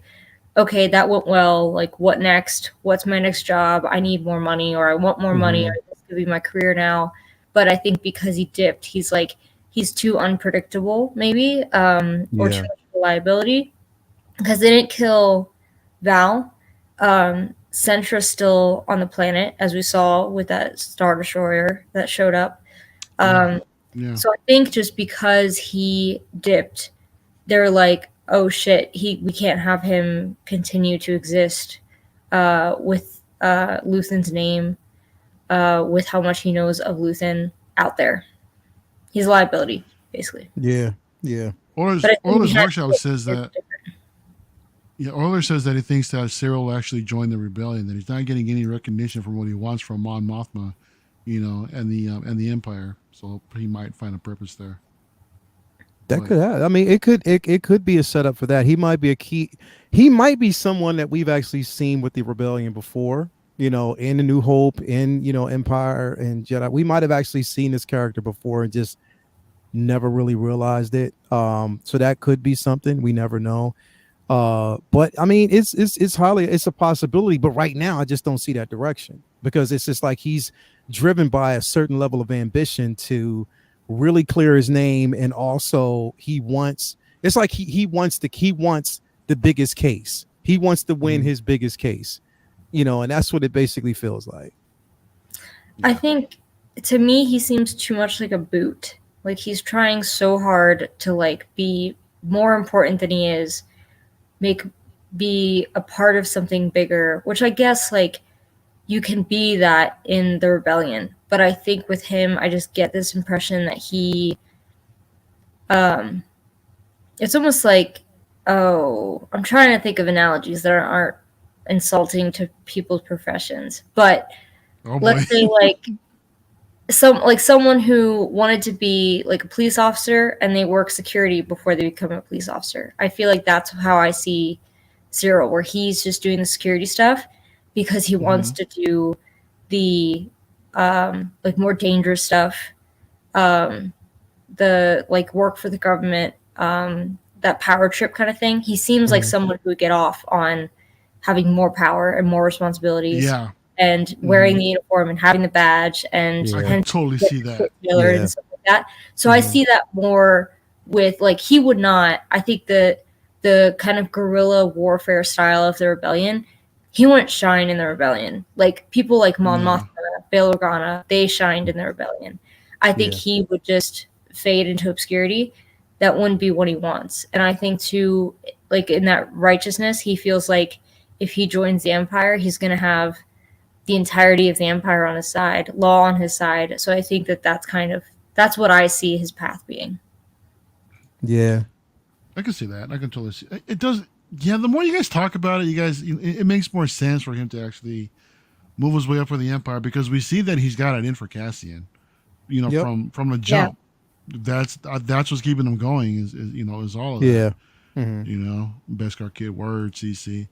okay, that went well. Like what next? What's my next job? I need more money, or I want more money, or this could be my career now. But I think because he dipped, he's too unpredictable, maybe, or too much of a liability. Because they didn't kill Val. Sentra's still on the planet, as we saw with that Star Destroyer that showed up. So I think just because he dipped, they're like, oh shit, we can't have him continue to exist with Luthen's name, with how much he knows of Luthen out there. He's a liability, basically. Yeah. Orla's workshop says that. Yeah, Euler says that he thinks that Cyril will actually join the rebellion. That he's not getting any recognition from what he wants from Mon Mothma, and the Empire. So he might find a purpose there. That could happen. I mean, it could be a setup for that. He might be a key. He might be someone that we've actually seen with the rebellion before. In the New Hope, in Empire and Jedi. We might have actually seen this character before and just never really realized it. So that could be something. We never know. But I mean, it's a possibility, but right now I just don't see that direction, because it's just like he's driven by a certain level of ambition to really clear his name, and also he wants the biggest case. He wants to win his biggest case, and that's what it basically feels like. I think to me he seems too much like a boot. Like he's trying so hard to like be more important than he is. Be a part of something bigger, which I guess like you can be that in the rebellion, but I think with him I just get this impression that he it's almost like, I'm trying to think of analogies that aren't insulting to people's professions, but let's say like someone who wanted to be like a police officer and they work security before they become a police officer. I feel like that's how I see Cyril, where he's just doing the security stuff because he wants to do the like more dangerous stuff, the like work for the government, that power trip kind of thing. He seems like someone who would get off on having more power and more responsibilities. Yeah. And wearing the uniform and having the badge and I can totally see that. And stuff like that. So I see that more with like he would not. I think the kind of guerrilla warfare style of the rebellion, he wouldn't shine in the rebellion. Like people like Mon Mothma, Bail Organa, they shined in the rebellion. I think he would just fade into obscurity. That wouldn't be what he wants. And I think too, like in that righteousness, he feels like if he joins the Empire, he's going to have the entirety of the Empire on his side, law on his side. So I think that's what I see his path being. Yeah. I can see that. I can totally see it. Does. Yeah. The more you guys talk about it, it makes more sense for him to actually move his way up for the Empire, because we see that he's got it in for Cassian, from the jump. That's what's keeping him going is all of that. Yeah. Beskar Kid, word, CC.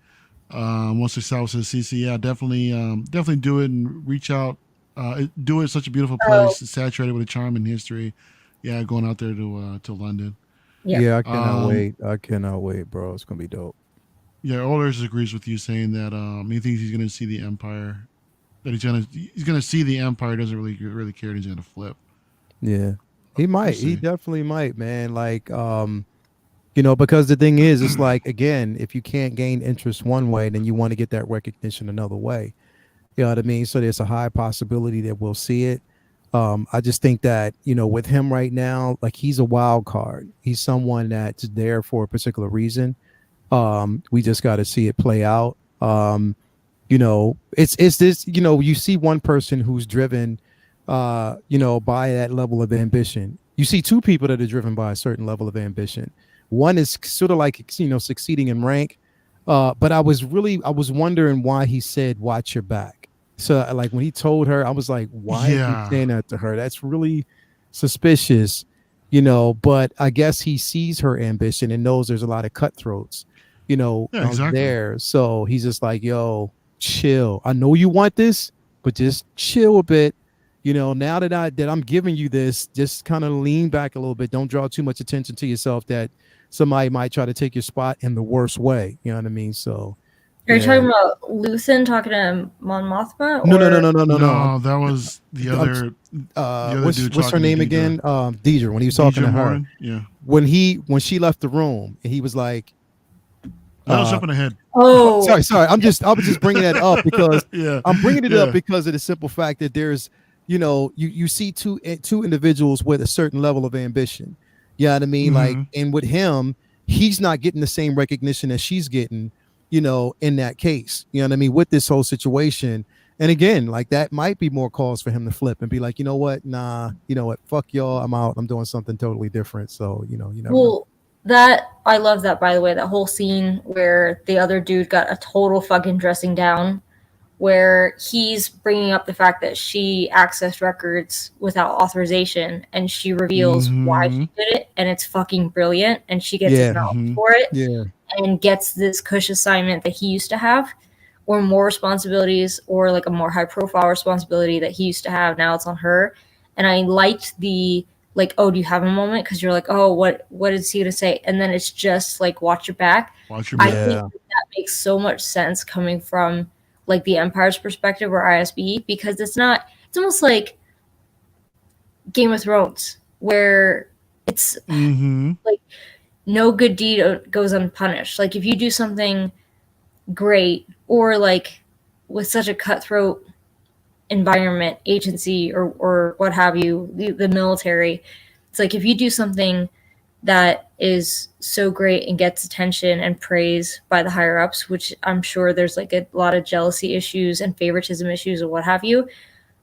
Once the South says CC, definitely do it and reach out. Do it. Such a beautiful place, saturated with a charm and history. Yeah, going out there to London. Yeah, I cannot wait. I cannot wait, bro. It's gonna be dope. Yeah, Olders agrees with you saying that he thinks he's gonna see the Empire. That he's gonna see the Empire. Doesn't really care. And he's gonna flip. Yeah, he We'll might. He see. definitely might, man. Like, because the thing is, it's like, again, if you can't gain interest one way, then you want to get that recognition another way. You know what I mean? So there's a high possibility that we'll see it. I just think that, with him right now, like, he's a wild card. He's someone that's there for a particular reason. We just got to see it play out. It's this, you see one person who's driven, by that level of ambition. You see two people that are driven by a certain level of ambition. One is sort of like, succeeding in rank. But I was wondering why he said, watch your back. So like when he told her, I was like, why is he Yeah. saying that to her? That's really suspicious, but I guess he sees her ambition and knows there's a lot of cutthroats, Yeah. Exactly. there. So he's just like, yo, chill. I know you want this, but just chill a bit. Now that I'm giving you this, just kind of lean back a little bit. Don't draw too much attention to yourself that somebody might try to take your spot in the worst way. You know what I mean? So Are you yeah. talking about Luthen talking to Mon Mothma, No, no, no, or no, no, no, no. No, that was the I'm other dude what's her talking to name Deidre. again? Deidre, when he was talking Deidre to her. Morin. Yeah. When she left the room and he was like, I was uh jumping ahead. oh, sorry. I was just bringing that up because Yeah. I'm bringing it up Yeah. because of the simple fact that there's, you see two individuals with a certain level of ambition. You know what I mean? Like, Mm-hmm. and with him, he's not getting the same recognition that she's getting, in that case. You know what I mean? With this whole situation. And again, like, that might be more cause for him to flip and be like, you know what? Nah, you know what? Fuck y'all. I'm out. I'm doing something totally different. So, you never know. well, that I love that, by the way. That whole scene where the other dude got a total fucking dressing down, where he's bringing up the fact that she accessed records without authorization, and she reveals why Mm-hmm. she did it, and it's fucking brilliant, and she gets Yeah. acknowledged Mm-hmm. for it, Yeah. and gets this cush assignment that he used to have, or more responsibilities, or like a more high profile responsibility that he used to have. Now it's on her. And I liked the, like, oh, do you have a moment? Because you're like, oh, what is he gonna say? And then it's just like, watch your back. Watch your I back. think Yeah. that makes so much sense coming from like the Empire's perspective or ISB, because it's almost like Game of Thrones, where it's Mm-hmm. like no good deed goes unpunished. Like, if you do something great, or like with such a cutthroat environment, agency, or what have you, the military, it's like, if you do something that is so great and gets attention and praise by the higher ups, which I'm sure there's like a lot of jealousy issues and favoritism issues or what have you,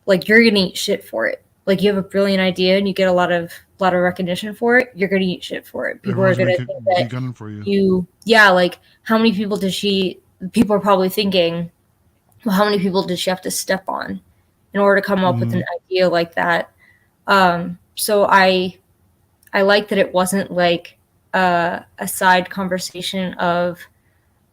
like, you're gonna eat shit for it. Like, you have a brilliant idea and you get a lot of recognition for it, you're gonna eat shit for it. People are Everyone's gonna gonna think be that gunning for you. yeah, like, how many people did she people are probably thinking, well, how many people did she have to step on in order to come up with Mm-hmm. an idea like that? So I like that it wasn't like a side conversation of,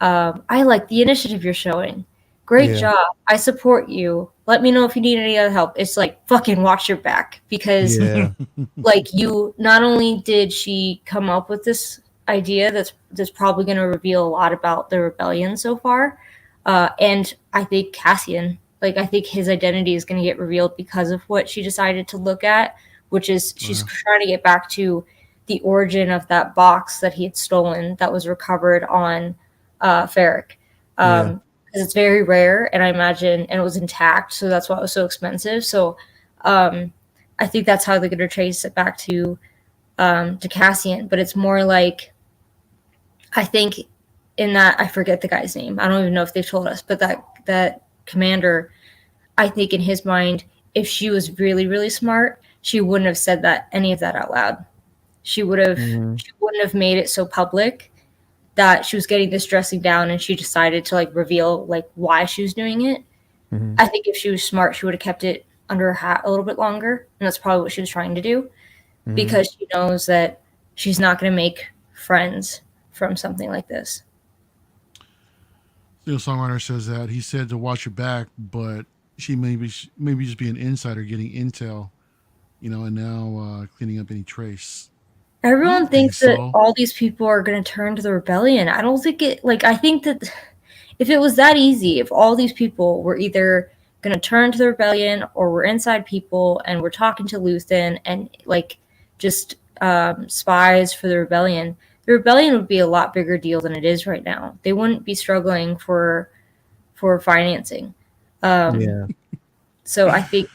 I like the initiative you're showing. Great Yeah. job. I support you. Let me know if you need any other help. It's like, fucking watch your back, because Yeah. like, you, not only did she come up with this idea that's probably going to reveal a lot about the rebellion so far, and I think Cassian, like, I think his identity is going to get revealed because of what she decided to look at, which is she's Wow. trying to get back to the origin of that box that he had stolen that was recovered on Ferric. Yeah. Because it's very rare, and I imagine, and it was intact, so that's why it was so expensive. So I think that's how they're going to trace it back to Cassian. But it's more like, I think, in that, I forget the guy's name. I don't even know if they've told us, but that commander, I think in his mind, if she was really, really smart, she wouldn't have said any of that out loud. She wouldn't have made it so public that she was getting this dressing down, and she decided to like reveal like why she was doing it. Mhm. I think if she was smart, she would have kept it under her hat a little bit longer, and that's probably what she was trying to do, Mhm. because she knows that she's not going to make friends from something like this. The songwriter says that he said to watch your back, but she maybe just be an insider getting intel, and now cleaning up any trace. Everyone thinks that so. all these people are going to turn to the rebellion. I don't think it, like, I think that if it was that easy, if all these people were either going to turn to the rebellion or were inside people and were talking to Luthen and, like, just spies for the rebellion would be a lot bigger deal than it is right now. They wouldn't be struggling for financing. Yeah. So I think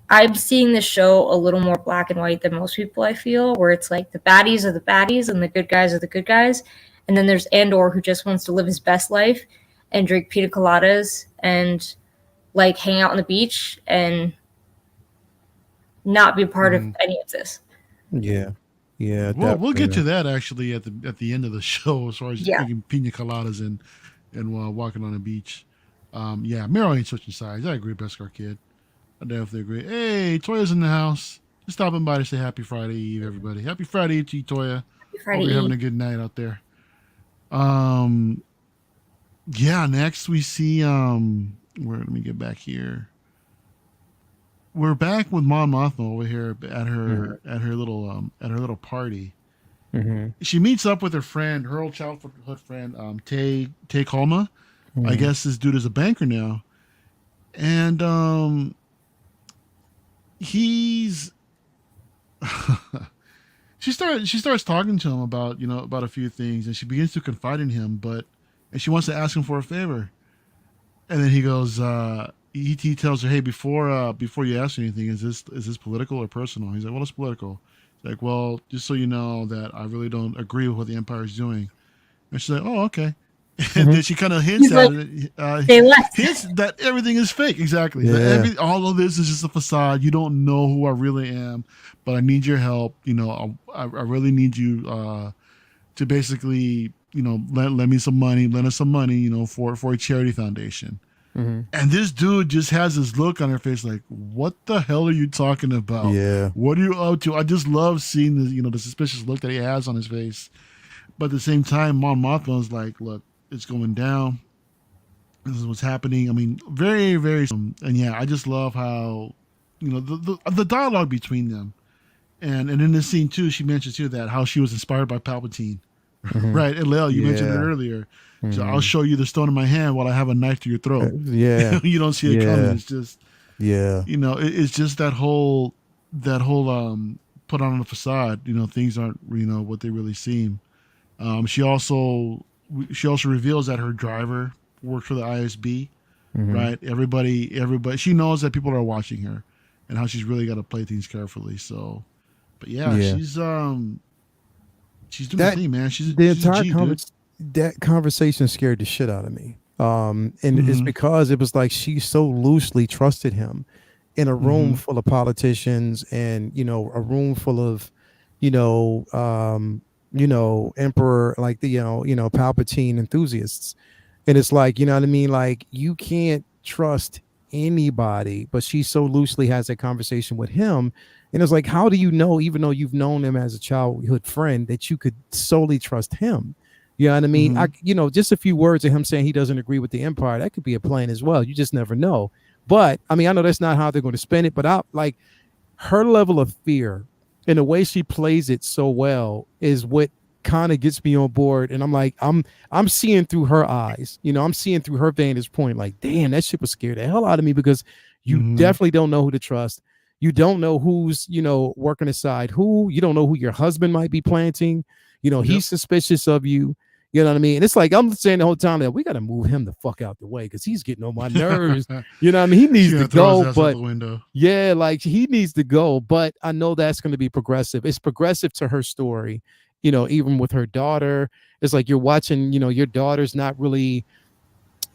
I'm seeing the show a little more black and white than most people, I feel, where it's like the baddies are the baddies and the good guys are the good guys. And then there's Andor, who just wants to live his best life and drink pina coladas and, like, hang out on the beach and not be a part of any of this. Yeah. Yeah. Well, we'll get to that actually at the end of the show, as far as drinking pina coladas and walking on a beach. Meryl ain't switching sides. I agree, Beskar Kid. I definitely agree. Hey, Toya's in the house. Just stopping by to say happy Friday Eve, everybody. Happy Friday to you, Toya. Hope you're having a good night out there. Next we see let me get back here. We're back with Mon Mothma over here at her little party. She meets up with her friend, her old childhood friend, Tay Kolma. I guess this dude is a banker now. And he's she starts talking to him about a few things, and she begins to confide in him, and she wants to ask him for a favor. And then he goes, he tells her, hey, before you ask anything, is this political or personal? He's like, well, it's political. He's like, well, just so you know that I really don't agree with what the Empire is doing. And she's like, oh, okay. And then she kind of hints at it. Hints that everything is fake. Exactly. Yeah. All of this is just a facade. You don't know who I really am, but I need your help. I really need you to basically, lend me some money, lend us some money, for a charity foundation. And this dude just has this look on her face like, what the hell are you talking about? Yeah. What are you up to? I just love seeing this, the suspicious look that he has on his face. But at the same time, Mon Mothma is like, look, it's going down. This is what's happening. I mean, very, very, and I just love how, the dialogue between them. And in this scene too, she mentions too that how she was inspired by Palpatine. Right. And Leo, you mentioned it earlier. So I'll show you the stone in my hand while I have a knife to your throat. You don't see it coming. It's just, it's just that whole put on a facade. Things aren't, what they really seem. She also reveals that her driver worked for the ISB, right? Everybody, she knows that people are watching her and how she's really got to play things carefully. So, but she's doing the thing, man. She's that conversation scared the shit out of me. And it's because it was like she so loosely trusted him in a room full of politicians and, a room full of, emperor, like the Palpatine enthusiasts. And it's like, you know what I mean, like you can't trust anybody, but she so loosely has that conversation with him. And it's like, how do you know, even though you've known him as a childhood friend, that you could solely trust him? You know what I mean? Just a few words of him saying he doesn't agree with the Empire, that could be a plan as well. You just never know. But I mean, I know that's not how they're going to spin it, but I like her level of fear and the way she plays it so well is what kind of gets me on board. And I'm like, I'm seeing through her eyes, I'm seeing through her vantage point, like, damn, that shit was scared the hell out of me, because you definitely don't know who to trust. You don't know who's, working aside who. You don't know who your husband might be planting. He's suspicious of you. You know what I mean? And it's like, I'm saying the whole time that we got to move him the fuck out the way because he's getting on my nerves. You know what I mean? He needs to go, but like he needs to go. But I know that's going to be progressive. It's progressive to her story. Even with her daughter, it's like you're watching, your daughter's not really,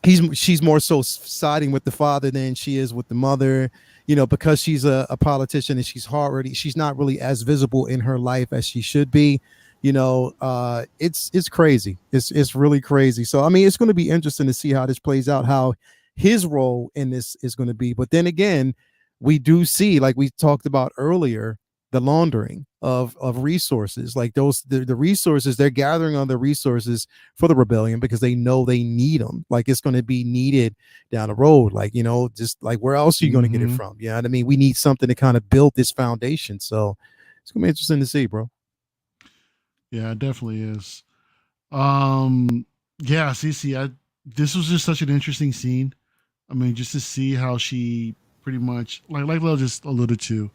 she's more so siding with the father than she is with the mother, because she's a politician and she's not really as visible in her life as she should be. It's crazy. It's really crazy. So, I mean, it's going to be interesting to see how this plays out, how his role in this is going to be. But then again, we do see, like we talked about earlier, the laundering of resources, like the resources they're gathering on the resources for the rebellion because they know they need them. Like it's going to be needed down the road. Like, just like where else are you going to get it from? Yeah. I mean, we need something to kind of build this foundation. So it's going to be interesting to see, bro. Yeah, it definitely is. Um, yeah, Cece, this was just such an interesting scene. I mean, just to see how she pretty much, like Lil just alluded to,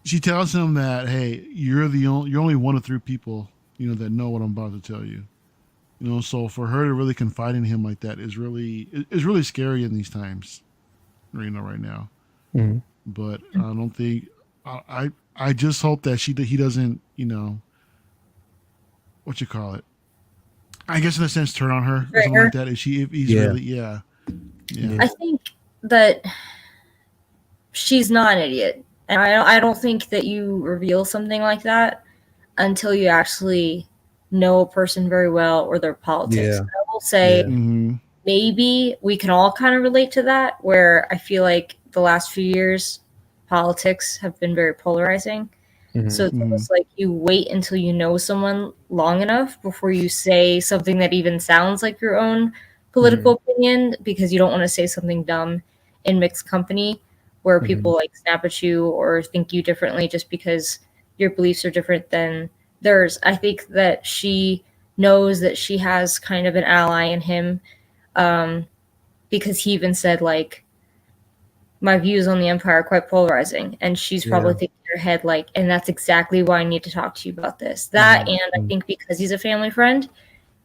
she tells him that, hey, you're only one of three people, that know what I'm about to tell you. So for her to really confide in him like that is really scary in these times, right now. Mhm. But I don't think I just hope that he doesn't, what you call it. I guess in a sense turn on her or something like Trigger. that. If he's Yeah. really, yeah. Yeah. Yeah. I think that she's not an idiot, and I don't think that you reveal something like that until you actually know a person very well or their politics. Yeah. I will say Yeah. Mm-hmm. maybe we can all kind of relate to that, where I feel like the last few years politics have been very polarizing. Mhm. So it's Mm-hmm. almost like you wait until you know someone long enough before you say something that even sounds like your own political Mhm. opinion, because you don't want to say something dumb in mixed company where people Mhm. like snap at you or think you differently just because your beliefs are different than theirs. I think that she knows that she has kind of an ally in him, um, because he even said like my views on the empire are quite polarizing, and she's probably Yeah. thinking in her head like, and that's exactly why I need to talk to you about this, that, Mm-hmm. and I Mhm. think because he's a family friend,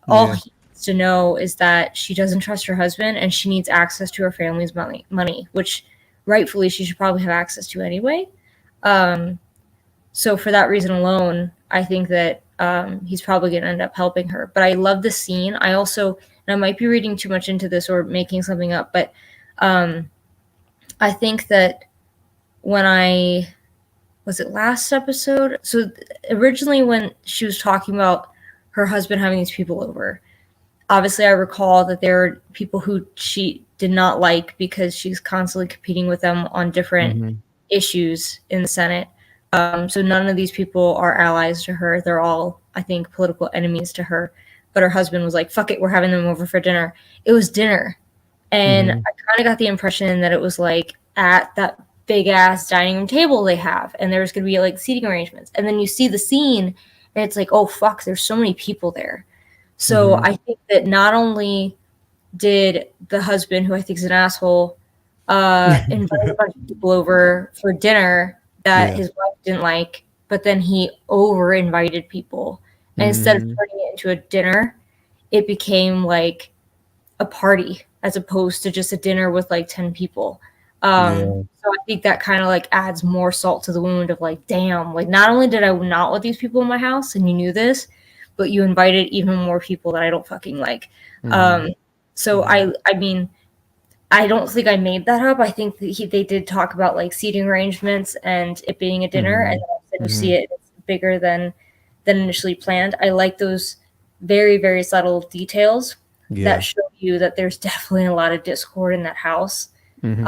all Yeah. he needs to know is that she doesn't trust her husband and she needs access to her family's money, which rightfully she should probably have access to anyway. um, so for that reason alone, I think that he's probably going to end up helping her. But I love the scene. I also, and I might be reading too much into this or making something up, but um, I think that when I was it last episode? So originally, when she was talking about her husband having these people over, obviously I recall that there are people who she did not like because she's constantly competing with them on different Mhm. issues in the Senate. So none of these people are allies to her. They're all, I think, political enemies to her. But her husband was like, fuck it, we're having them over for dinner. It was dinner. And I Mhm. kind of got the impression that it was like at that big ass dining room table they have, and there's going to be like seating arrangements. And then you see the scene, and it's like, oh, fuck, there's so many people there. So Mhm. I think that not only did the husband, who I think is an asshole, invite a bunch of people over for dinner that Yeah. his wife didn't like, but then he over invited people. And instead of Mhm. turning it into a dinner, it became like a party as opposed to just a dinner with like 10 people. Yeah. So I think that kind of like adds more salt to the wound of like, damn, like not only did I not want these people in my house and you knew this, but you invited even more people that I don't fucking like. Mhm. Um, so Mm-hmm. I mean, I don't think I made that up. I think that they did talk about like seating arrangements and it being a dinner, and Mhm. then all of a sudden you see Mhm. it, it's bigger than initially planned. I like those very, very subtle details that Yeah. show you that there's definitely a lot of discord in that house, Mhm.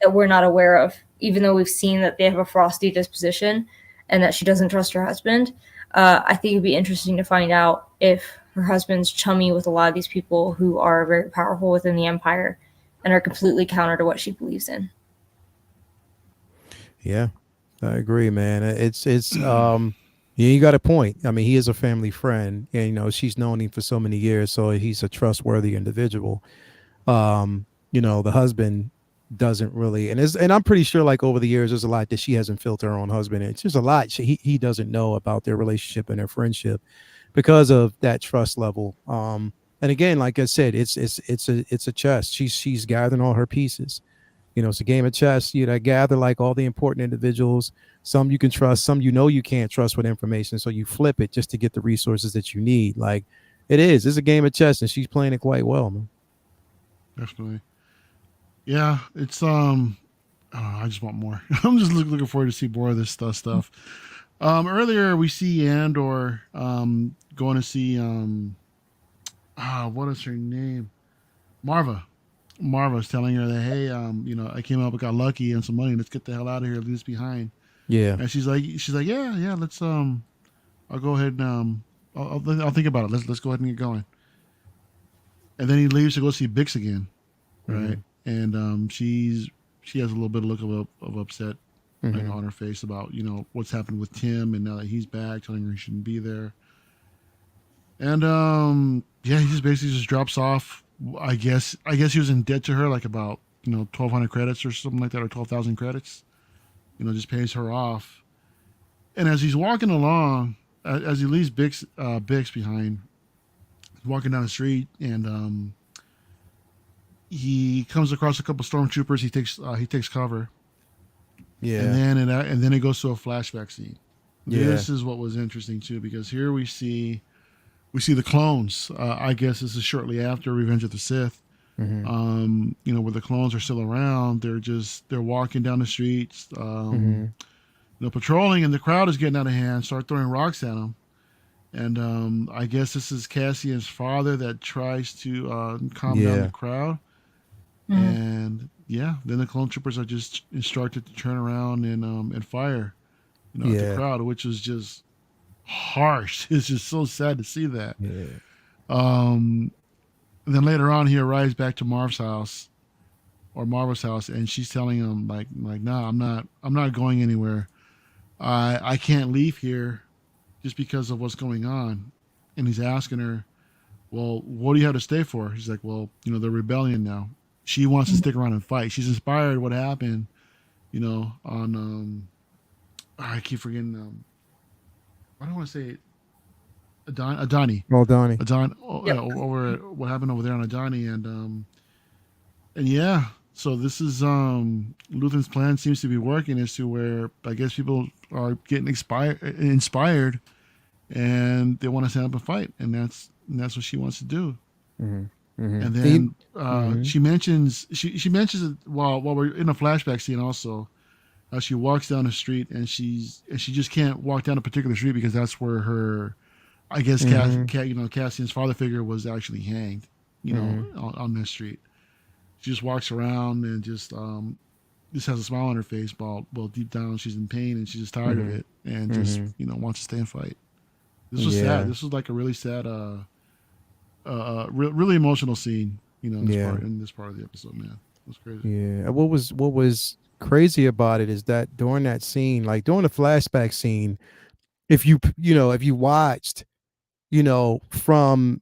that we're not aware of, even though we've seen that they have a frosty disposition and that she doesn't trust her husband. I think it'd be interesting to find out if her husband's chummy with a lot of these people who are very powerful within the empire and are completely counter to what she believes in. Yeah. I agree, man. Yeah, you got a point. I mean, he is a family friend, and she's known him for so many years, so he's a trustworthy individual. The husband doesn't really, and I'm pretty sure like over the years there's a lot that she hasn't felt her own husband. It's just a lot he doesn't know about their relationship and their friendship because of that trust level. And again, like I said, it's a chess. She's gathering all her pieces. It's a game of chess. Gather like all the important individuals. Some you can trust, some you can't trust with information. So you flip it just to get the resources that you need. Like it's a game of chess, and she's playing it quite well, man. Definitely. Yeah, it's I just want more. I'm just looking forward to see more of this stuff. Earlier we see Andor going to see what is her name? Marva. Marva's telling her that, hey, I came up and got lucky and some money. Let's get the hell out of here. Leave this behind. Yeah. And she's like, yeah. Let's I'll go ahead and I'll think about it. Let's go ahead and get going. And then he leaves to go see Bix again, right? Hmm. And she has a little bit of look of upset, Hmm. on her face about what's happened with Tim, and now that he's back, telling her he shouldn't be there. And yeah, he just basically just drops off. I guess he was in debt to her, like about 1,200 credits or something like that, or 12,000 credits. Just pays her off. And as he's walking along, as he leaves Bix behind, he's walking down the street, and he comes across a couple stormtroopers. He takes cover, Yeah. and then it goes to a flashback scene. Yeah. This is what was interesting too, because here we see the clones. I guess this is shortly after Revenge of the Sith. Where the clones are still around. They're walking down the streets, patrolling, and the crowd is getting out of hand. Start throwing rocks at them. And I guess this is Cassian's father that tries to calm down the crowd. And yeah, then the clone troopers are just instructed to turn around and fire, at the crowd, which was just harsh. It's just so sad to see that. Yeah. And then later on, he arrives back to Marv's house, or Marva's house, and she's telling him like, nah, I'm not going anywhere. I can't leave here just because of what's going on. And he's asking her, well, what do you have to stay for? He's like, well, the rebellion now. She wants to stick around and fight. She's inspired what happened, on I keep forgetting I don't want to say Adani. Oh, Donnie. Over what happened over there on Adani, and yeah. So this is Luthen's plan seems to be working, as to where I guess people are getting inspired, and they want to stand up and fight, and that's what she wants to do. And then she mentions it while we're in a flashback scene also. She walks down the street, and she just can't walk down a particular street because that's where her, I guess, Cassian's father figure was actually hanged, on this street. She just walks around and just has a smile on her face, while deep down she's in pain, and she's just tired of it, and just wants to stay and fight. This was sad. This was like a really sad, really emotional scene, in this part of the episode, man. It was crazy. Yeah. What was crazy about it is that during that scene, like during the flashback scene, if you watched, from,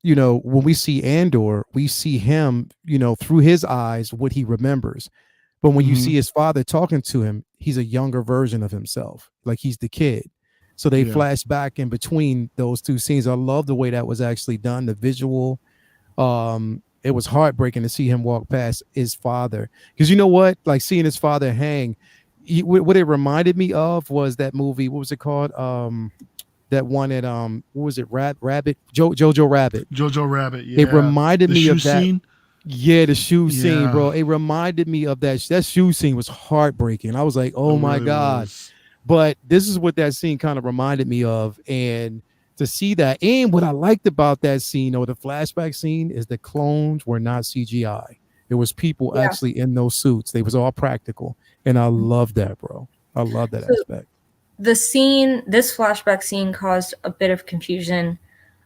when we see Andor, we see him, through his eyes, what he remembers. But when you see his father talking to him, he's a younger version of himself. Like he's the kid. So they flash back in between those two scenes. I love the way that was actually done. The visual, it was heartbreaking to see him walk past his father. Because you know what? Like seeing his father hang, what it reminded me of was that movie. What was it called? That one at what was it? Rabbit? Jojo Rabbit. Jojo Rabbit. Yeah. It reminded me of that scene. Yeah, the shoe scene, bro. It reminded me of that. That shoe scene was heartbreaking. I was like, oh my God. But this is what that scene kind of reminded me of. And to see that, and what I liked about that scene, or the flashback scene, is the clones were not CGI. It was people actually in those suits. They was all practical. And I love that, bro. I love that aspect. This flashback scene caused a bit of confusion.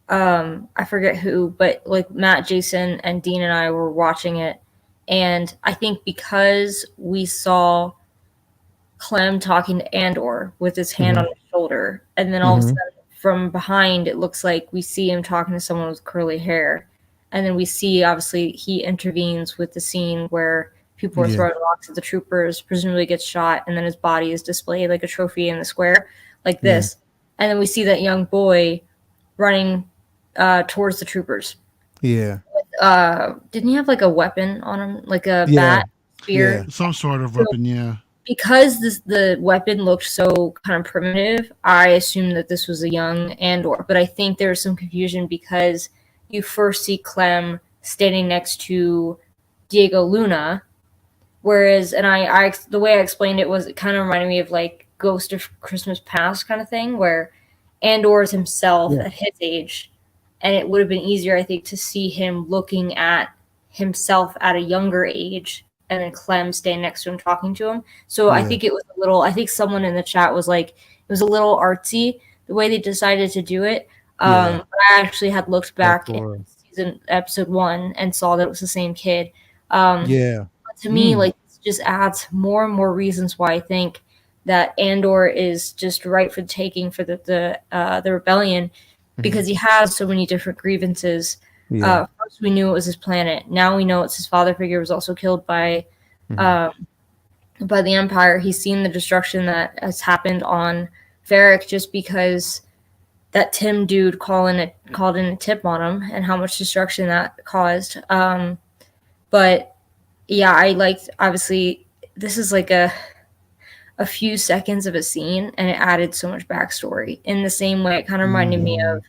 I forget who, but like Matt, Jason, and Dean and I were watching it. And I think because we saw Clem talking to Andor with his hand on his shoulder, and then all of a sudden from behind, it looks like we see him talking to someone with curly hair. And then we see, obviously, he intervenes with the scene where people are throwing rocks at the troopers, presumably gets shot, and then his body is displayed like a trophy in the square, like this. And then we see that young boy running towards the troopers. Yeah. Didn't he have like a weapon on him, like a bat, spear? Yeah. Some sort of weapon, Because the weapon looked so kind of primitive, I assumed that this was a young Andor. But I think there's some confusion because you first see Clem standing next to Diego Luna, whereas, and I the way I explained it was, it kind of reminded me of like Ghost of Christmas Past kind of thing, where Andor is himself at his age, and it would have been easier, I think, to see him looking at himself at a younger age, and then Clem staying next to him talking to him. So I think it was a little, I think someone in the chat was like, it was a little artsy the way they decided to do it. But I actually had looked back in episode 1 and saw that it was the same kid. But to me, like, this just adds more and more reasons why I think that Andor is just right for the taking for the rebellion. because he has so many different grievances. Yeah. First we knew it was his planet. Now we know it's his father figure was also killed by the Empire. He's seen the destruction that has happened on Varric just because that Tim dude called in a tip on him and how much destruction that caused. But yeah, I liked, obviously this is like a few seconds of a scene and it added so much backstory. In the same way, it kind of reminded me of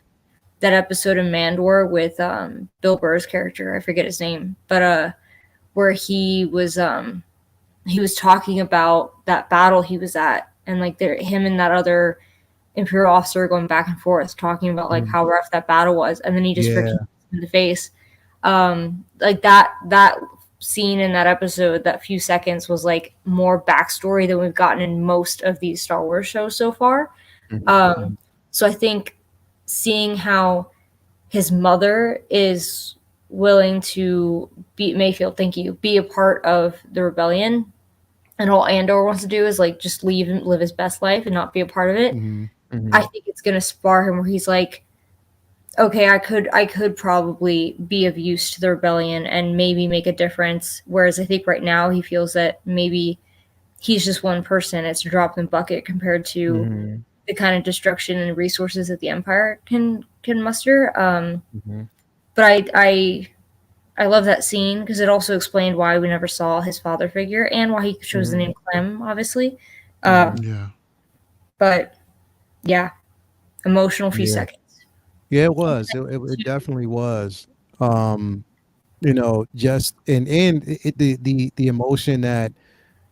that episode of Mandor with Bill Burr's character. I forget his name, but where he was talking about that battle he was at, and like him and that other Imperial officer going back and forth talking about like how rough that battle was, and then he just freaking in the face. Like that scene in that episode, that few seconds, was like more backstory than we've gotten in most of these Star Wars shows so far. So I think seeing how his mother is willing to be a part of the rebellion, and all Andor wants to do is like just leave and live his best life and not be a part of it. I think it's gonna spar him where he's like, okay, I could probably be of use to the rebellion and maybe make a difference. Whereas I think right now he feels that maybe he's just one person. It's a drop in the bucket compared to the kind of destruction and resources that the Empire can muster. But I love that scene because it also explained why we never saw his father figure and why he chose the name Clem, obviously. But yeah, emotional few seconds. Yeah, it was. It definitely was. You know, just and the emotion that,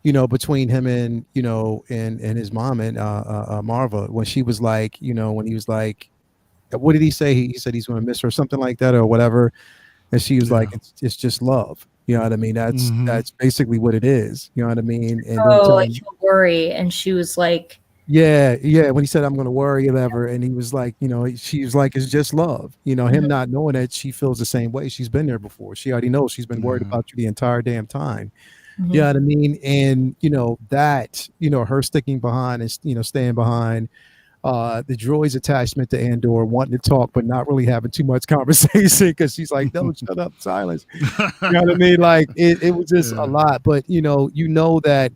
you know, between him and, you know, and his mom and Marva, when she was like, you know, when he was like, what did he say? He said he's going to miss her, something like that, or whatever. And she was like, it's just love. You know what I mean? That's basically what it is. You know what I mean? And like she'll worry, and she was like, yeah. When he said, I'm going to worry, whatever, and he was like, you know, she was like, it's just love. You know, him not knowing that she feels the same way. She's been there before. She already knows. She's been worried about you the entire damn time. You know what I mean? And, you know, that, you know, her sticking behind and, you know, staying behind, the droid's attachment to Andor, wanting to talk but not really having too much conversation because she's like, no, shut up, silence. You know what I mean? Like it was just a lot. But you know that,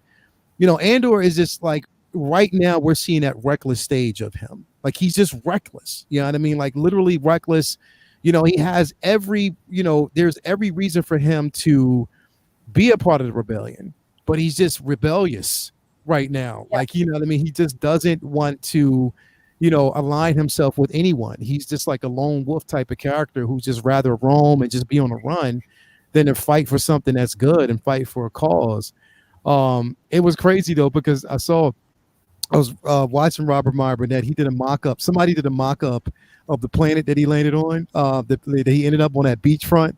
you know, Andor is just like, right now we're seeing that reckless stage of him. Like he's just reckless. You know what I mean? Like literally reckless. You know, he has there's every reason for him to be a part of the rebellion, but he's just rebellious right now. Like, you know what I mean? He just doesn't want to, you know, align himself with anyone. He's just like a lone wolf type of character who's just rather roam and just be on a run than to fight for something that's good and fight for a cause. It was crazy though, because I was watching Robert Meyer Burnett. He did a mock-up. Somebody did a mock-up of the planet that he landed on, that he ended up on that beachfront.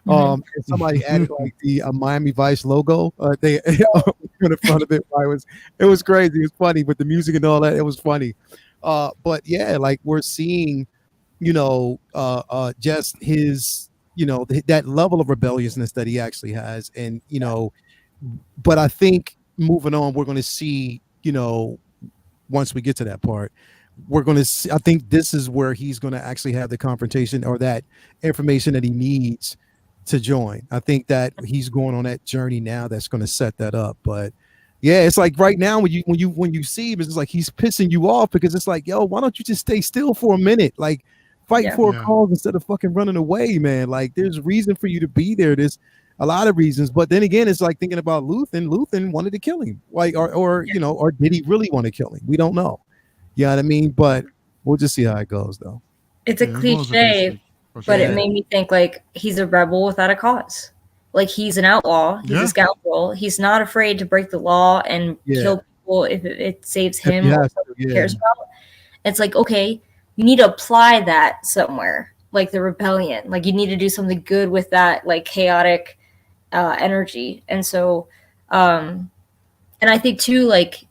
And somebody added like the Miami Vice logo. They in the front of it. It was crazy. It was funny with the music and all that. It was funny. But yeah, like we're seeing, you know, just his, you know, that level of rebelliousness that he actually has, and you know, but I think moving on, we're going to see, you know, once we get to that part, we're going to see, I think this is where he's going to actually have the confrontation or that information that he needs to join. I think that he's going on that journey now that's going to set that up. But yeah, it's like right now when you see him, it's like he's pissing you off because it's like, yo, why don't you just stay still for a minute? Like fight for a cause instead of fucking running away, man. Like there's reason for you to be there. There's a lot of reasons, but then again, it's like thinking about Luthen. Luthen wanted to kill him, like, or you know, or did he really want to kill him? We don't know. You know what I mean? But we'll just see how it goes, though. It's a cliche, but it made me think like he's a rebel without a cause. Like he's an outlaw. He's a scoundrel. He's not afraid to break the law and kill people if it saves him or something he cares about. It's like, okay, you need to apply that somewhere, like the rebellion. Like you need to do something good with that, like chaotic energy. And so and I think too, like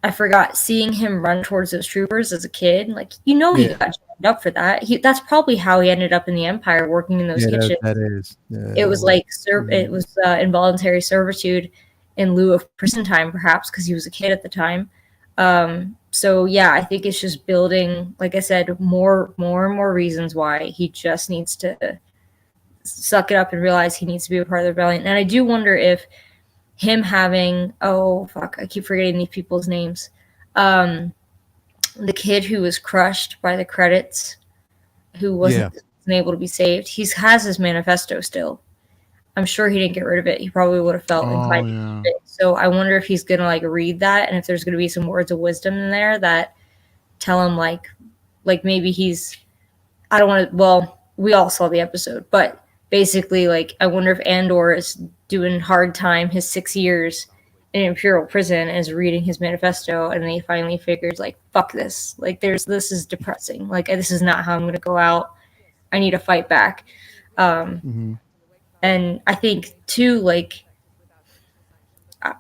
I forgot seeing him run towards those troopers as a kid, like, you know, he got jammed up for that. That's probably how he ended up in the Empire, working in those kitchens. That is it was like it was involuntary servitude in lieu of prison time, perhaps because he was a kid at the time. So yeah, I think it's just building, like I said, more and more reasons why he just needs to suck it up and realize he needs to be a part of the rebellion. And I do wonder if him having, oh fuck, I keep forgetting these people's names. The kid who was crushed by the credits, who wasn't able to be saved, he has his manifesto still. I'm sure he didn't get rid of it. He probably would have felt inclined to keep it. So I wonder if he's gonna like read that, and if there's gonna be some words of wisdom in there that tell him like maybe he's, I don't want to, well, we all saw the episode, but basically like I wonder if Andor is doing hard time his 6 years in Imperial prison and is reading his manifesto, and then he finally figures like, fuck this, like this is depressing, like this is not how I'm gonna go out, I need to fight back. And I think too, like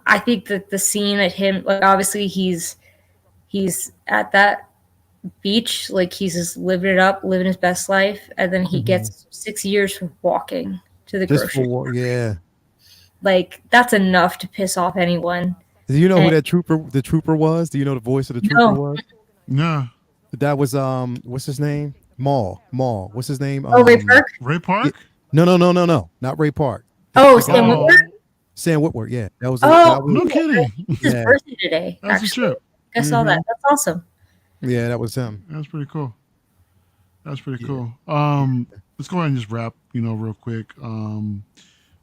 I think that the scene at him, like obviously he's at that beach, like he's just living it up, living his best life, and then he gets 6 years for walking to the grocery store. Yeah, like that's enough to piss off anyone. Do you know who the trooper was? Do you know the voice of the trooper was? No. That was what's his name? Maul. What's his name? Ray Park. Ray Park? No, not Ray Park. Sam Witwer. Sam Witwer, yeah. That was no kidding. It's his birthday today. That's actually. a trip. I saw that. That's awesome. Yeah, that was him. That's pretty cool. That's pretty cool. Let's go ahead and just wrap, real quick.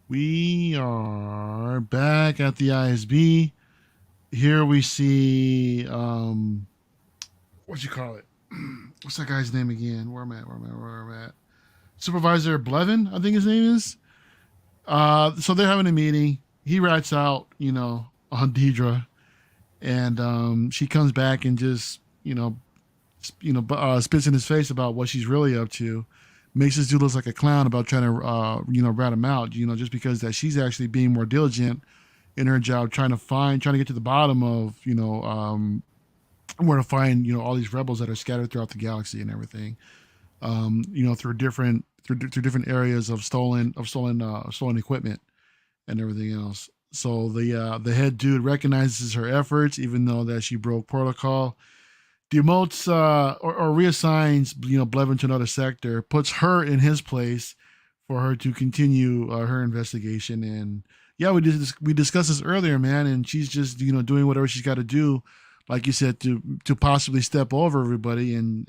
We are back at the ISB. Here we see what you call it? What's that guy's name again? Where am I at? Supervisor Blevin, I think his name is. So they're having a meeting. He rats out, on Deidre, and she comes back and just, spits in his face about what she's really up to. Makes this dude look like a clown about trying to, rat him out, just because that she's actually being more diligent in her job, trying to get to the bottom of, where to find, all these rebels that are scattered throughout the galaxy and everything, through different areas of stolen equipment and everything else. So the head dude recognizes her efforts, even though that she broke protocol, demotes or reassigns Blevin to another sector, puts her in his place for her to continue her investigation. And yeah, we discussed this earlier, man, and she's just doing whatever she's got to do, like you said, to possibly step over everybody and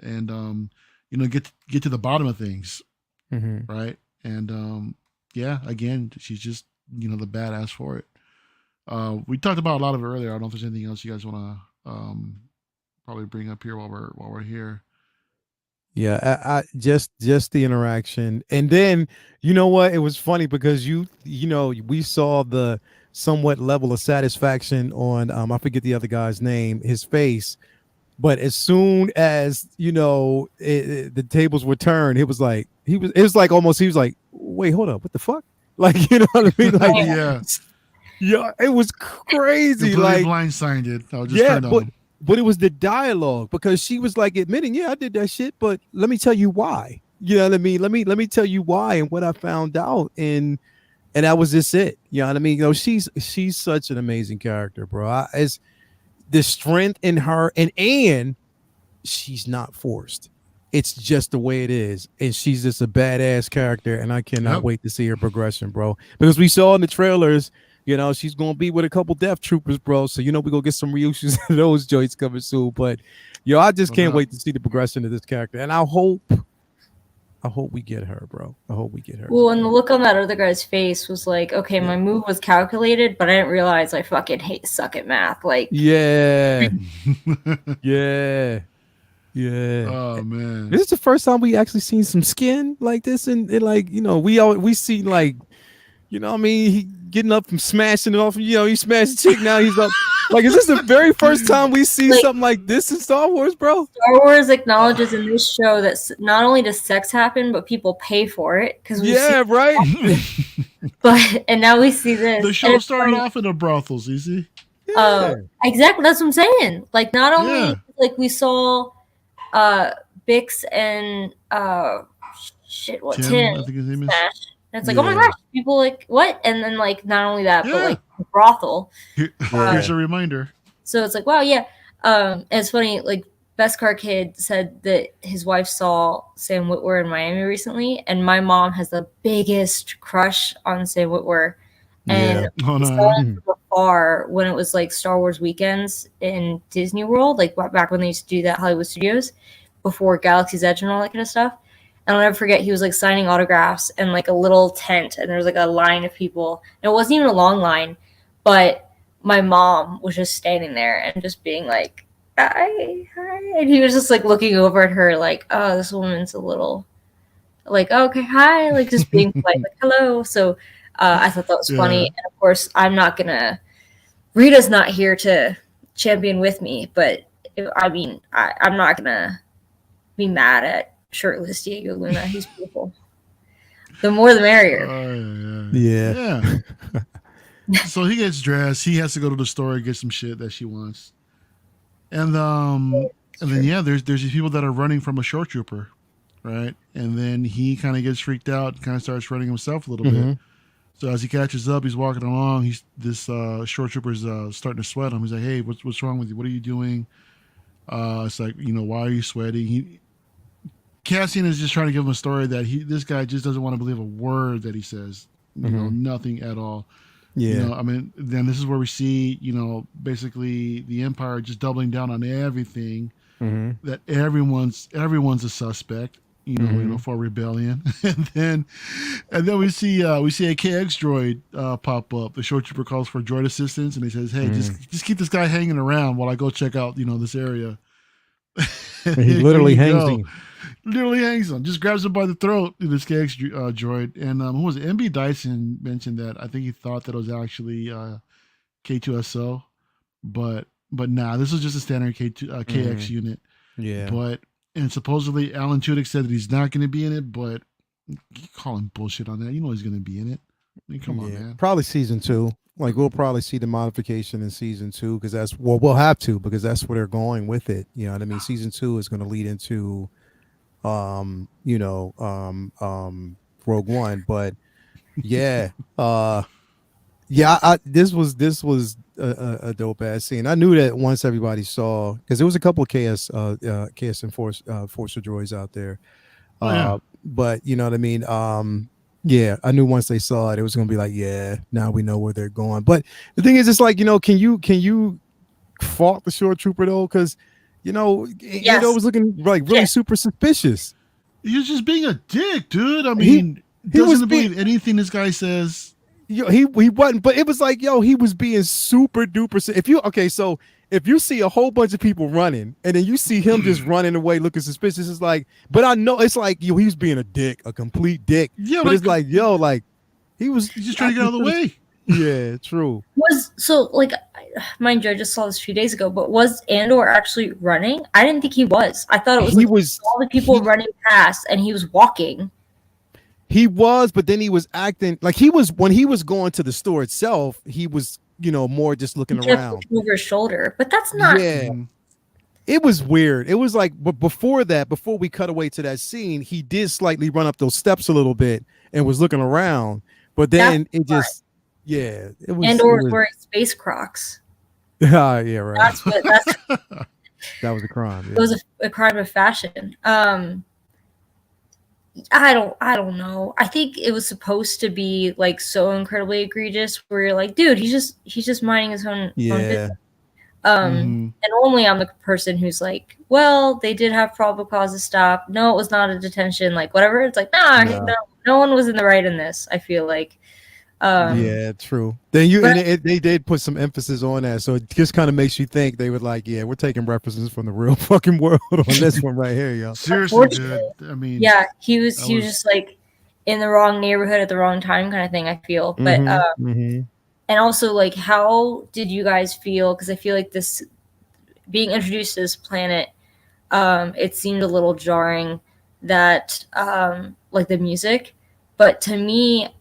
get to the bottom of things, right? And again, she's just the badass for it. We talked about a lot of it earlier. I don't know if there's anything else you guys want to probably bring up here while we're here. Yeah, I just the interaction, and then you know what? It was funny because we saw the somewhat level of satisfaction on I forget the other guy's name, his face, but as soon as the tables were turned, it was like wait, hold up, what the fuck? Like, you know what I mean? Like, yeah, it was crazy. Like blindsided it. I was just turned on. But it was the dialogue, because she was like admitting, yeah, I did that shit, but let me tell you why. You know what I mean? Let me tell you why and what I found out, and that was just it. You know what I mean? She's such an amazing character, bro. As the strength in her, and she's not forced. It's just the way it is, and she's just a badass character, and I cannot wait to see her progression, bro. Because we saw in the trailers, she's gonna be with a couple death troopers, bro. So we're gonna get some reissues of those joints coming soon. But I just can't wait to see the progression of this character, and I hope we get her, bro. I hope we get her. Well, and the look on that other guy's face was like, okay, my move was calculated, but I didn't realize I fucking suck at math. Like, yeah. Oh man, this is the first time we actually seen some skin like this, and like we see like I mean, he getting up from smashing it off. He smashed the chick. Now he's up. Like, is this the very first time we see something like this in Star Wars, bro? Star Wars acknowledges in this show that not only does sex happen, but people pay for it. Right. And now we see this. The show started off in a brothel, CC. Exactly. That's what I'm saying. Like, not only like we saw Bix and Tim, I think his name is. Smash. And it's like, oh my gosh, people like what? And then like not only that, but like brothel. Here's a reminder. So it's like, wow, yeah. It's funny, like Best Car Kid said that his wife saw Sam Witwer in Miami recently, and my mom has the biggest crush on Sam Witwer. And Oh, we no, saw yeah. him from afar when it was like Star Wars weekends in Disney World, like back when they used to do that Hollywood Studios before Galaxy's Edge and all that kind of stuff. And I'll never forget, he was like signing autographs in like a little tent, and there was like a line of people. And it wasn't even a long line, but my mom was just standing there and just being like, hi, hi. And he was just like looking over at her like, oh, this woman's a little like, oh, okay, hi, like just being polite, like, hello. So I thought that was funny. And of course, Rita's not here to champion with me, but I'm not going to be mad at shirtless Diego Luna. He's beautiful. The more the merrier. Yeah. So he gets dressed. He has to go to the store and get some shit that she wants. And then there's these people that are running from a short trooper, right? And then he kind of gets freaked out and kind of starts running himself a little bit. So as he catches up, he's walking along. This short trooper's starting to sweat him. He's like, "Hey, what's wrong with you? What are you doing?" It's like, why are you sweating? Cassian is just trying to give him a story that this guy just doesn't want to believe a word that he says. Nothing at all. Yeah. Then this is where we see, basically the Empire just doubling down on everything. That everyone's a suspect. For rebellion, and then we see a KX droid pop up. The short trooper calls for droid assistance, and he says, "Hey, just keep this guy hanging around while I go check out, this area." He literally hangs him. Literally hangs him. Just grabs him by the throat. This KX droid, and who was it? MB Dyson mentioned that I think he thought that it was actually K2SO, but nah, this is just a standard KX unit. Yeah, And supposedly Alan Tudyk said that he's not going to be in it, but you call him bullshit on that. He's going to be in it. Come on, man. Probably season 2. Like, we'll probably see the modification in season 2 because we'll have to, because that's where they're going with it. You know what I mean? Season 2 is going to lead into, Rogue One. But yeah, this was a dope ass scene. I knew that once everybody saw, because there was a couple of KS and Forcer droids out there. But you know what I mean? I knew once they saw it, it was gonna be like, now we know where they're going. But the thing is, it's like, can you fault the short trooper though? Because Andor was looking like really super suspicious. He was just being a dick, dude. I mean, he doesn't believe anything this guy says. He wasn't, but it was like, he was being super duper. If you see a whole bunch of people running and then you see him just running away looking suspicious, it's like, but I know it's like, he was being a dick, a complete dick. Yeah, but it's like, he's just trying to get out of the way. Yeah, true. Mind you, I just saw this a few days ago, but was Andor actually running? I didn't think he was. I thought it was all the people running past and he was walking. He was, but then he was acting like when he was going to the store itself, he was, more just looking around over his shoulder. But that's not. Yeah, it was weird. It was like, but before we cut away to that scene, he did slightly run up those steps a little bit and was looking around. But then it was. Andor was wearing space Crocs. Yeah, right. That's that was a crime. Yeah. It was a crime of fashion. I don't know. I think it was supposed to be like so incredibly egregious where you're like, dude, he's just minding his own business. And normally I'm the person who's like, well, they did have probable cause to stop. No, it was not a detention, like whatever. It's like, no one was in the right in this, I feel like. True. Then they did put some emphasis on that, so it just kind of makes you think they would like, we're taking references from the real fucking world on this one right here, yo. Seriously, dude. I mean, he was just like in the wrong neighborhood at the wrong time, kind of thing. I feel, but and also like, how did you guys feel? Because I feel like this being introduced to this planet, it seemed a little jarring that like the music, but to me,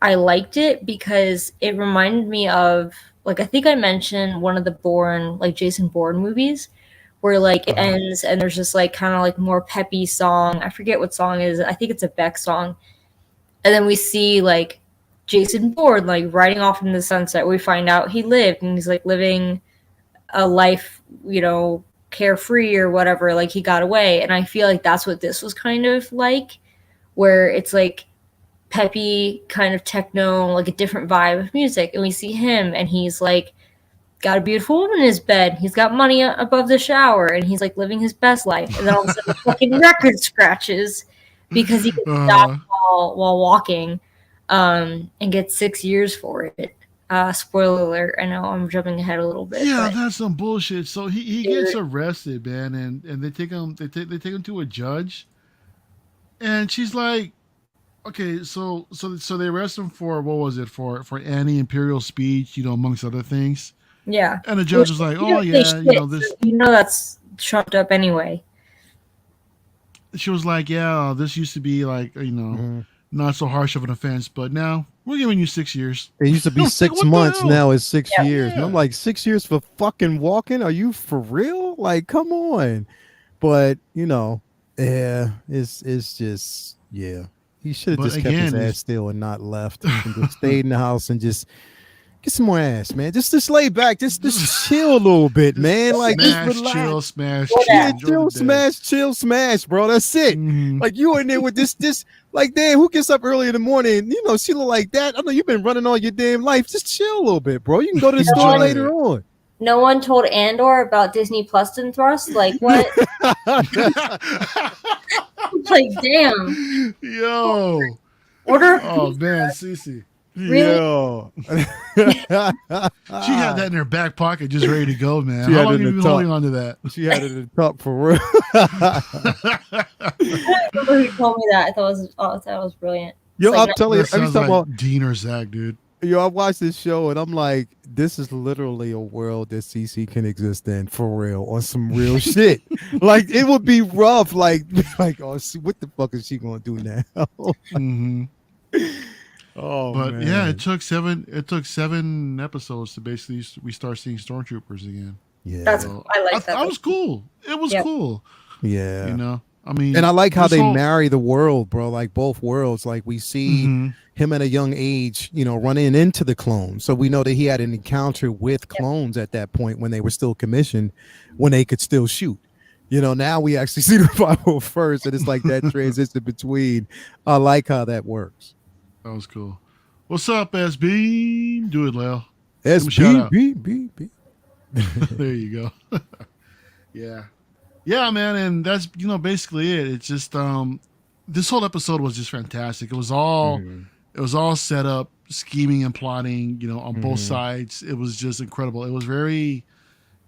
I liked it because it reminded me of, like, I think I mentioned one of the Bourne, like Jason Bourne movies where like it ends and there's just like kind of like more peppy song. I forget what song it is. I think it's a Beck song. And then we see like Jason Bourne like riding off in the sunset. We find out he lived and he's like living a life, carefree or whatever. Like he got away, and I feel like that's what this was kind of like, where it's like peppy kind of techno, like a different vibe of music, and we see him, and he's like got a beautiful woman in his bed. He's got money above the shower, and he's like living his best life. And then all of a sudden, fucking record scratches because he gets stopped while walking, and gets 6 years for it. Spoiler alert! I know I'm jumping ahead a little bit. Yeah, but that's some bullshit. So he gets arrested, man, and they take him to a judge, and she's like, okay, so they arrest him for what was it for anti-imperial speech, amongst other things. Yeah. And the judge was like, oh yeah, this. That's trumped up anyway. She was like, yeah, this used to be like, not so harsh of an offense, but now we're giving you 6 years. It used to be 6 months. Now it's 6 years. Yeah. And I'm like, 6 years for fucking walking? Are you for real? Like, come on. But, yeah, it's just, yeah. He should have just kept his ass still and not left and just stayed in the house and just get some more ass, man. Just lay back. Just chill a little bit, man. Like, smash, just relax. chill, smash, chill, smash, chill, smash, bro. That's it. Mm-hmm. Like, you in there with this, like, damn, who gets up early in the morning? She look like that. I know you've been running all your damn life. Just chill a little bit, bro. You can go to the store later on. No one told Andor about Disney Plus and Thrust. Like, what? Like, damn. Yo. Order. Oh man, CC. Really? Yo. She had that in her back pocket, just ready to go, man. How long have you been holding on to that? She had it in the top for real. I remember who told me that. I thought it was brilliant. Yo, like, I'm telling you, every time like Dean or Zach, dude. Yo, I watched this show and I'm like, this is literally a world that CC can exist in for real on some real shit. Like, it would be rough. Like, oh, what the fuck is she gonna do now? Mm-hmm. Oh, but man. yeah, it took 7 episodes to basically we start seeing stormtroopers again. Yeah, I like that. That was cool. It was cool. Yeah, I mean, and I like how they marry the world, bro. Like both worlds. Like we see him at a young age, running into the clones. So we know that he had an encounter with clones at that point when they were still commissioned, when they could still shoot. Now we actually see the Bible first, and it's like that transition between. I like how that works. That was cool. What's up, SB? Do it, Lel. SB. There you go. Yeah, man, and that's basically it. It's just this whole episode was just fantastic. It was all set up, scheming and plotting, on both sides. It was just incredible. It was very,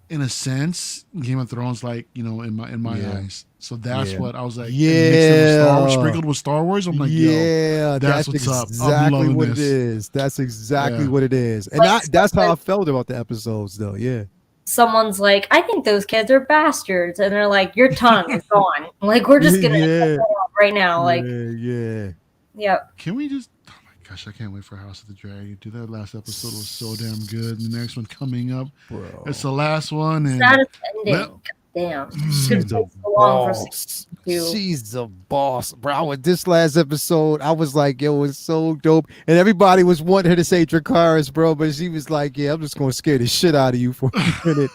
in a sense, Game of Thrones, like in my eyes. So that's what I was like. Sprinkled with Star Wars. I'm like, yo, that's what's exactly up. What it is. That's exactly what it is, and that's how I felt about the episodes, though. Yeah. Someone's like, I think those kids are bastards, and they're like, your tongue is gone. Like, we're just gonna cut that off right now. Like, Yep. Can we just? Oh my gosh, I can't wait for House of the Dragon. Dude, that last episode was so damn good. The next one coming up, bro. It's the last one, and ending. Damn. She's a boss. She's a boss, bro. With this last episode, I was like, yo, it's so dope. And everybody was wanting her to say Dracarys, bro, but she was like, yeah, I'm just going to scare the shit out of you for a minute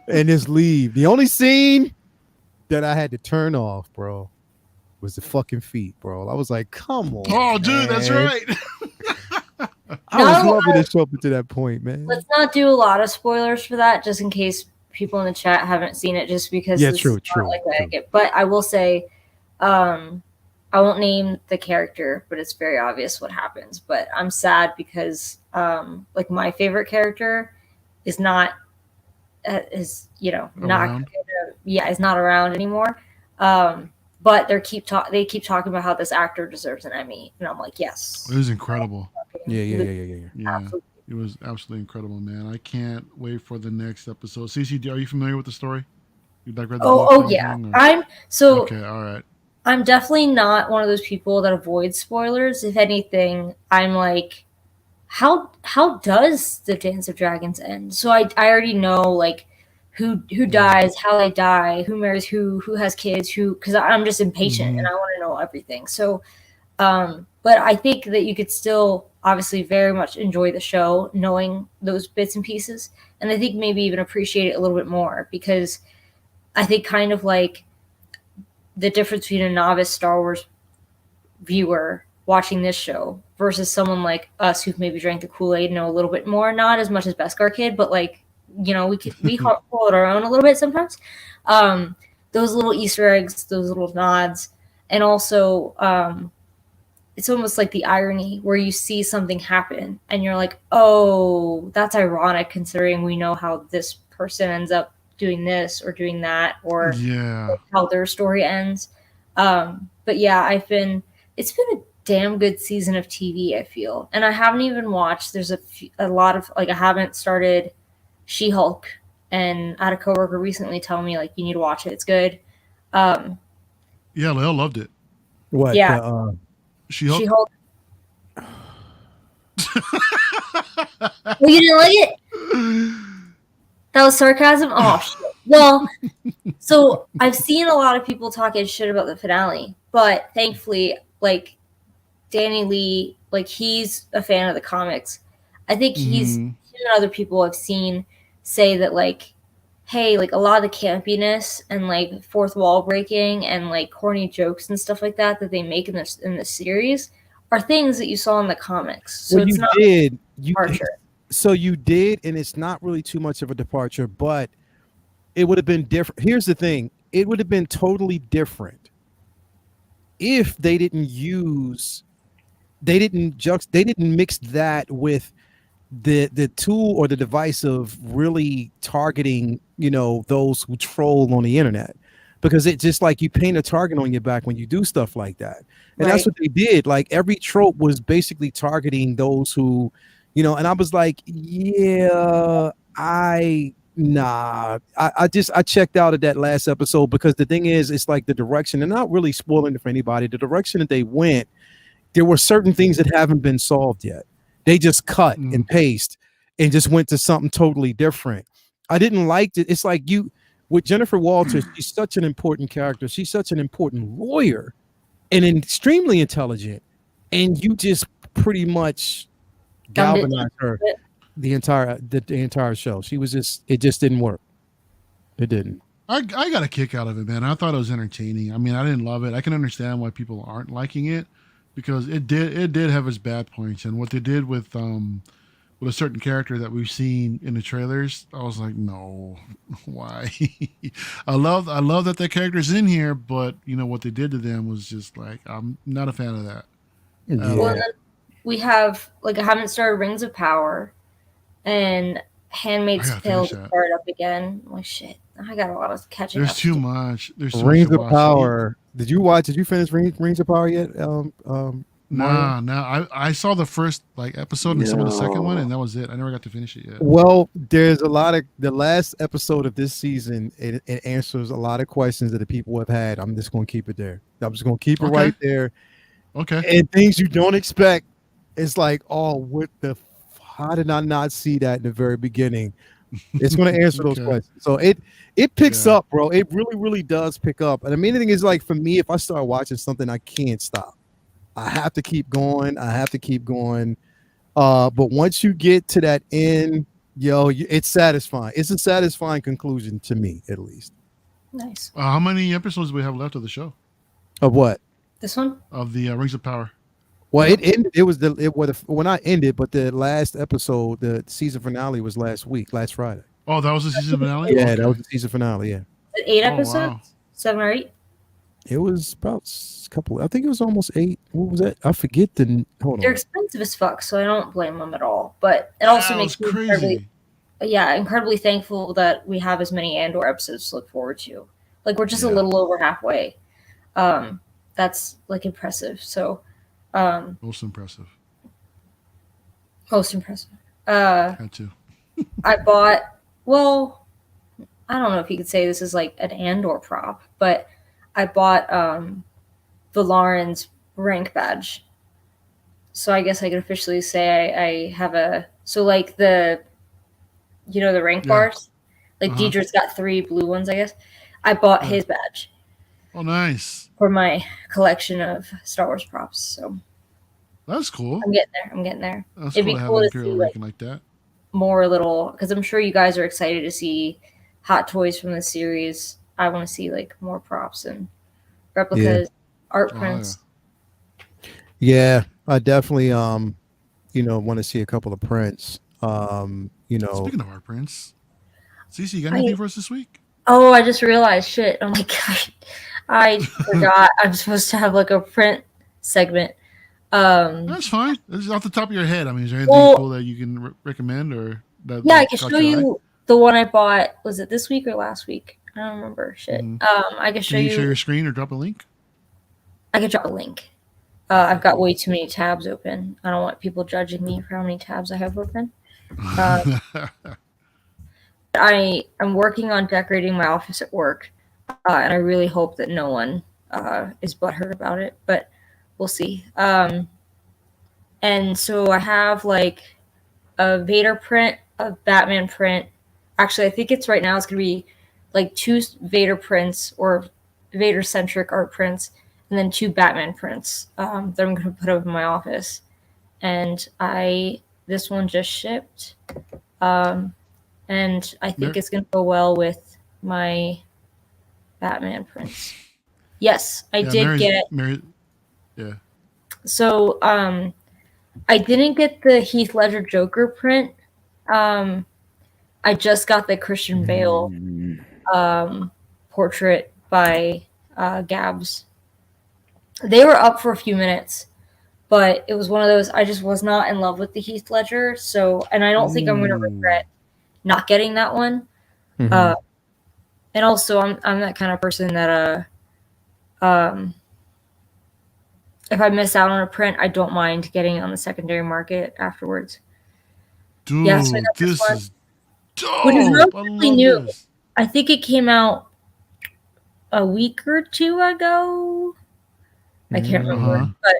and just leave. The only scene that I had to turn off, bro, was the fucking feet, bro. I was like, come on. Oh, dude, that's right. I was loving to show up to that point, man. Let's not do a lot of spoilers for that, just in case people in the chat haven't seen it, just because true. But I will say, I won't name the character, but it's very obvious what happens. But I'm sad because like my favorite character is not is not is not around anymore. But they keep talking about how this actor deserves an Emmy, and I'm like, yes, it was incredible. Yeah. Absolutely. It was absolutely incredible, man. I can't wait for the next episode. CC, are you familiar with the story? You read the book? Oh yeah. Okay, all right. I'm definitely not one of those people that avoids spoilers. If anything, I'm like, how does the Dance of Dragons end? So I already know like who dies, how they die, who marries who has kids, because I'm just impatient and I want to know everything. So, but I think that you could still obviously very much enjoy the show, knowing those bits and pieces, and I think maybe even appreciate it a little bit more, because I think kind of like the difference between a novice Star Wars viewer watching this show versus someone like us who've maybe drank the Kool-Aid, know a little bit more, not as much as Beskar Kid, but like, we call it our own a little bit sometimes. Those little Easter eggs, those little nods, and also it's almost like the irony where you see something happen and you're like, oh, that's ironic considering we know how this person ends up doing this or doing that, or how their story ends. But yeah, it's been a damn good season of TV, I feel. And I haven't even watched, there's a lot of, like, I haven't started She-Hulk, and I had a coworker recently tell me, like, you need to watch it, it's good. Yeah, Lil loved it. What? Yeah. She-Hulk? She-Hulk. Well, you didn't like it? That was sarcasm? Oh, shit. Well, so I've seen a lot of people talking shit about the finale, but thankfully, like, Danny Lee, like, he's a fan of the comics. I think he's and other people I've seen say that, like, hey, like, a lot of the campiness and, like, fourth wall breaking and, like, corny jokes and stuff like that they make in the series are things that you saw in the comics. So well, it's not departure. So you did, and it's not really too much of a departure, but it would have been different. Here's the thing. It would have been totally different if they didn't mix that with the tool or the device of really targeting, those who troll on the internet, because it's just like you paint a target on your back when you do stuff like that. And that's what they did. Like, every trope was basically targeting those who, and I was like, yeah, I checked out of that last episode, because the thing is, it's like the direction, and not really spoiling it for anybody, the direction that they went, there were certain things that haven't been solved yet. They just cut and paste and just went to something totally different. I didn't like it. It's like with Jennifer Walters, she's such an important character. She's such an important lawyer and extremely intelligent. And you just pretty much galvanized her the entire show. It just didn't work. It didn't. I got a kick out of it, man. I thought it was entertaining. I mean, I didn't love it. I can understand why people aren't liking it, because it did have its bad points, and what they did with a certain character that we've seen in the trailers, I was like, no, why? I love that character's in here, but what they did to them was just like, I'm not a fan of that. Well, then we have, like, I haven't started Rings of Power, and Handmaid's Tale started up again. I'm like, shit, I got a lot of catching up. There's too much. There's too Rings much of Power. Did you finish Rings of Power yet? Nah. I saw the first episode and some of the second one, and that was it. I never got to finish it yet. Well, there's a lot of the last episode of this season. It answers a lot of questions that the people have had. I'm just going to keep it there. I'm just going to keep it right there. Okay. And things you don't expect. It's like, oh, what the? How did I not see that in the very beginning? It's going to answer those questions. So it picks up, bro. It really, really does pick up. And the main thing is, like, for me, if I start watching something, I can't stop. I have to keep going. But once you get to that end, it's satisfying. It's a satisfying conclusion to me, at least. Nice. How many episodes do we have left of the show? Of what? This one? Of the Rings of Power. Well, it ended. It was not ended, but the last episode, the season finale, was last Friday. Oh, that was the season finale? Yeah, that was the season finale. Yeah. 8 episodes? Wow. 7 or 8? It was about a couple. I think it was almost 8. What was that? I forget the. Hold on. They're expensive as fuck, so I don't blame them at all. But it also makes me incredibly thankful that we have as many Andor episodes to look forward to. Like, we're just a little over halfway. That's, like, impressive. So. Most impressive. Had to. I bought. Well, I don't know if you could say this is like an Andor prop, but I bought Valarin's rank badge. So I guess I could officially say I have a. So, like, the rank bars, like Deidre's got 3 blue ones, I guess. I bought his badge. Oh, nice. For my collection of Star Wars props. So That's cool. I'm getting there. That's It'd cool be to have cool an to Imperial see like ranking like that. more little, because I'm sure you guys are excited to see hot toys from the series. I want to see like more props and replicas, art prints. Yeah, I definitely want to see a couple of prints. Speaking of art prints, CC, you got anything for us this week? Oh, I just realized, shit. Oh my god, I forgot. I'm supposed to have like a print segment. That's fine. This is off the top of your head. I mean, is there anything cool that you can recommend or that? Yeah, I that can caught show your eye? you the one I bought. Was it this week or last week? I don't remember. Shit. I can show Can you you. share your screen or drop a link? I could drop a link. I've got way too many tabs open. I don't want people judging me for how many tabs I have open. I'm working on decorating my office at work, and I really hope that no one is butthurt about it, but we'll see. And so I have like a Vader print, a Batman print. Actually, I think it's right now it's going to be like 2 Vader prints or Vader-centric art prints, and then 2 Batman prints that I'm going to put up in my office. And this one just shipped. And I think it's going to go well with my Batman prints. Yes, I did get. Yeah. So, I didn't get the Heath Ledger Joker print. I just got the Christian Bale portrait by Gabs. They were up for a few minutes, but it was one of those. I just was not in love with the Heath Ledger, and I don't think I'm going to regret not getting that one. And also, I'm that kind of person that if I miss out on a print, I don't mind getting it on the secondary market afterwards. Dude, yeah, so I got this one, is dope. which is relatively new. This. I think it came out a week or 2 ago. I can't remember, but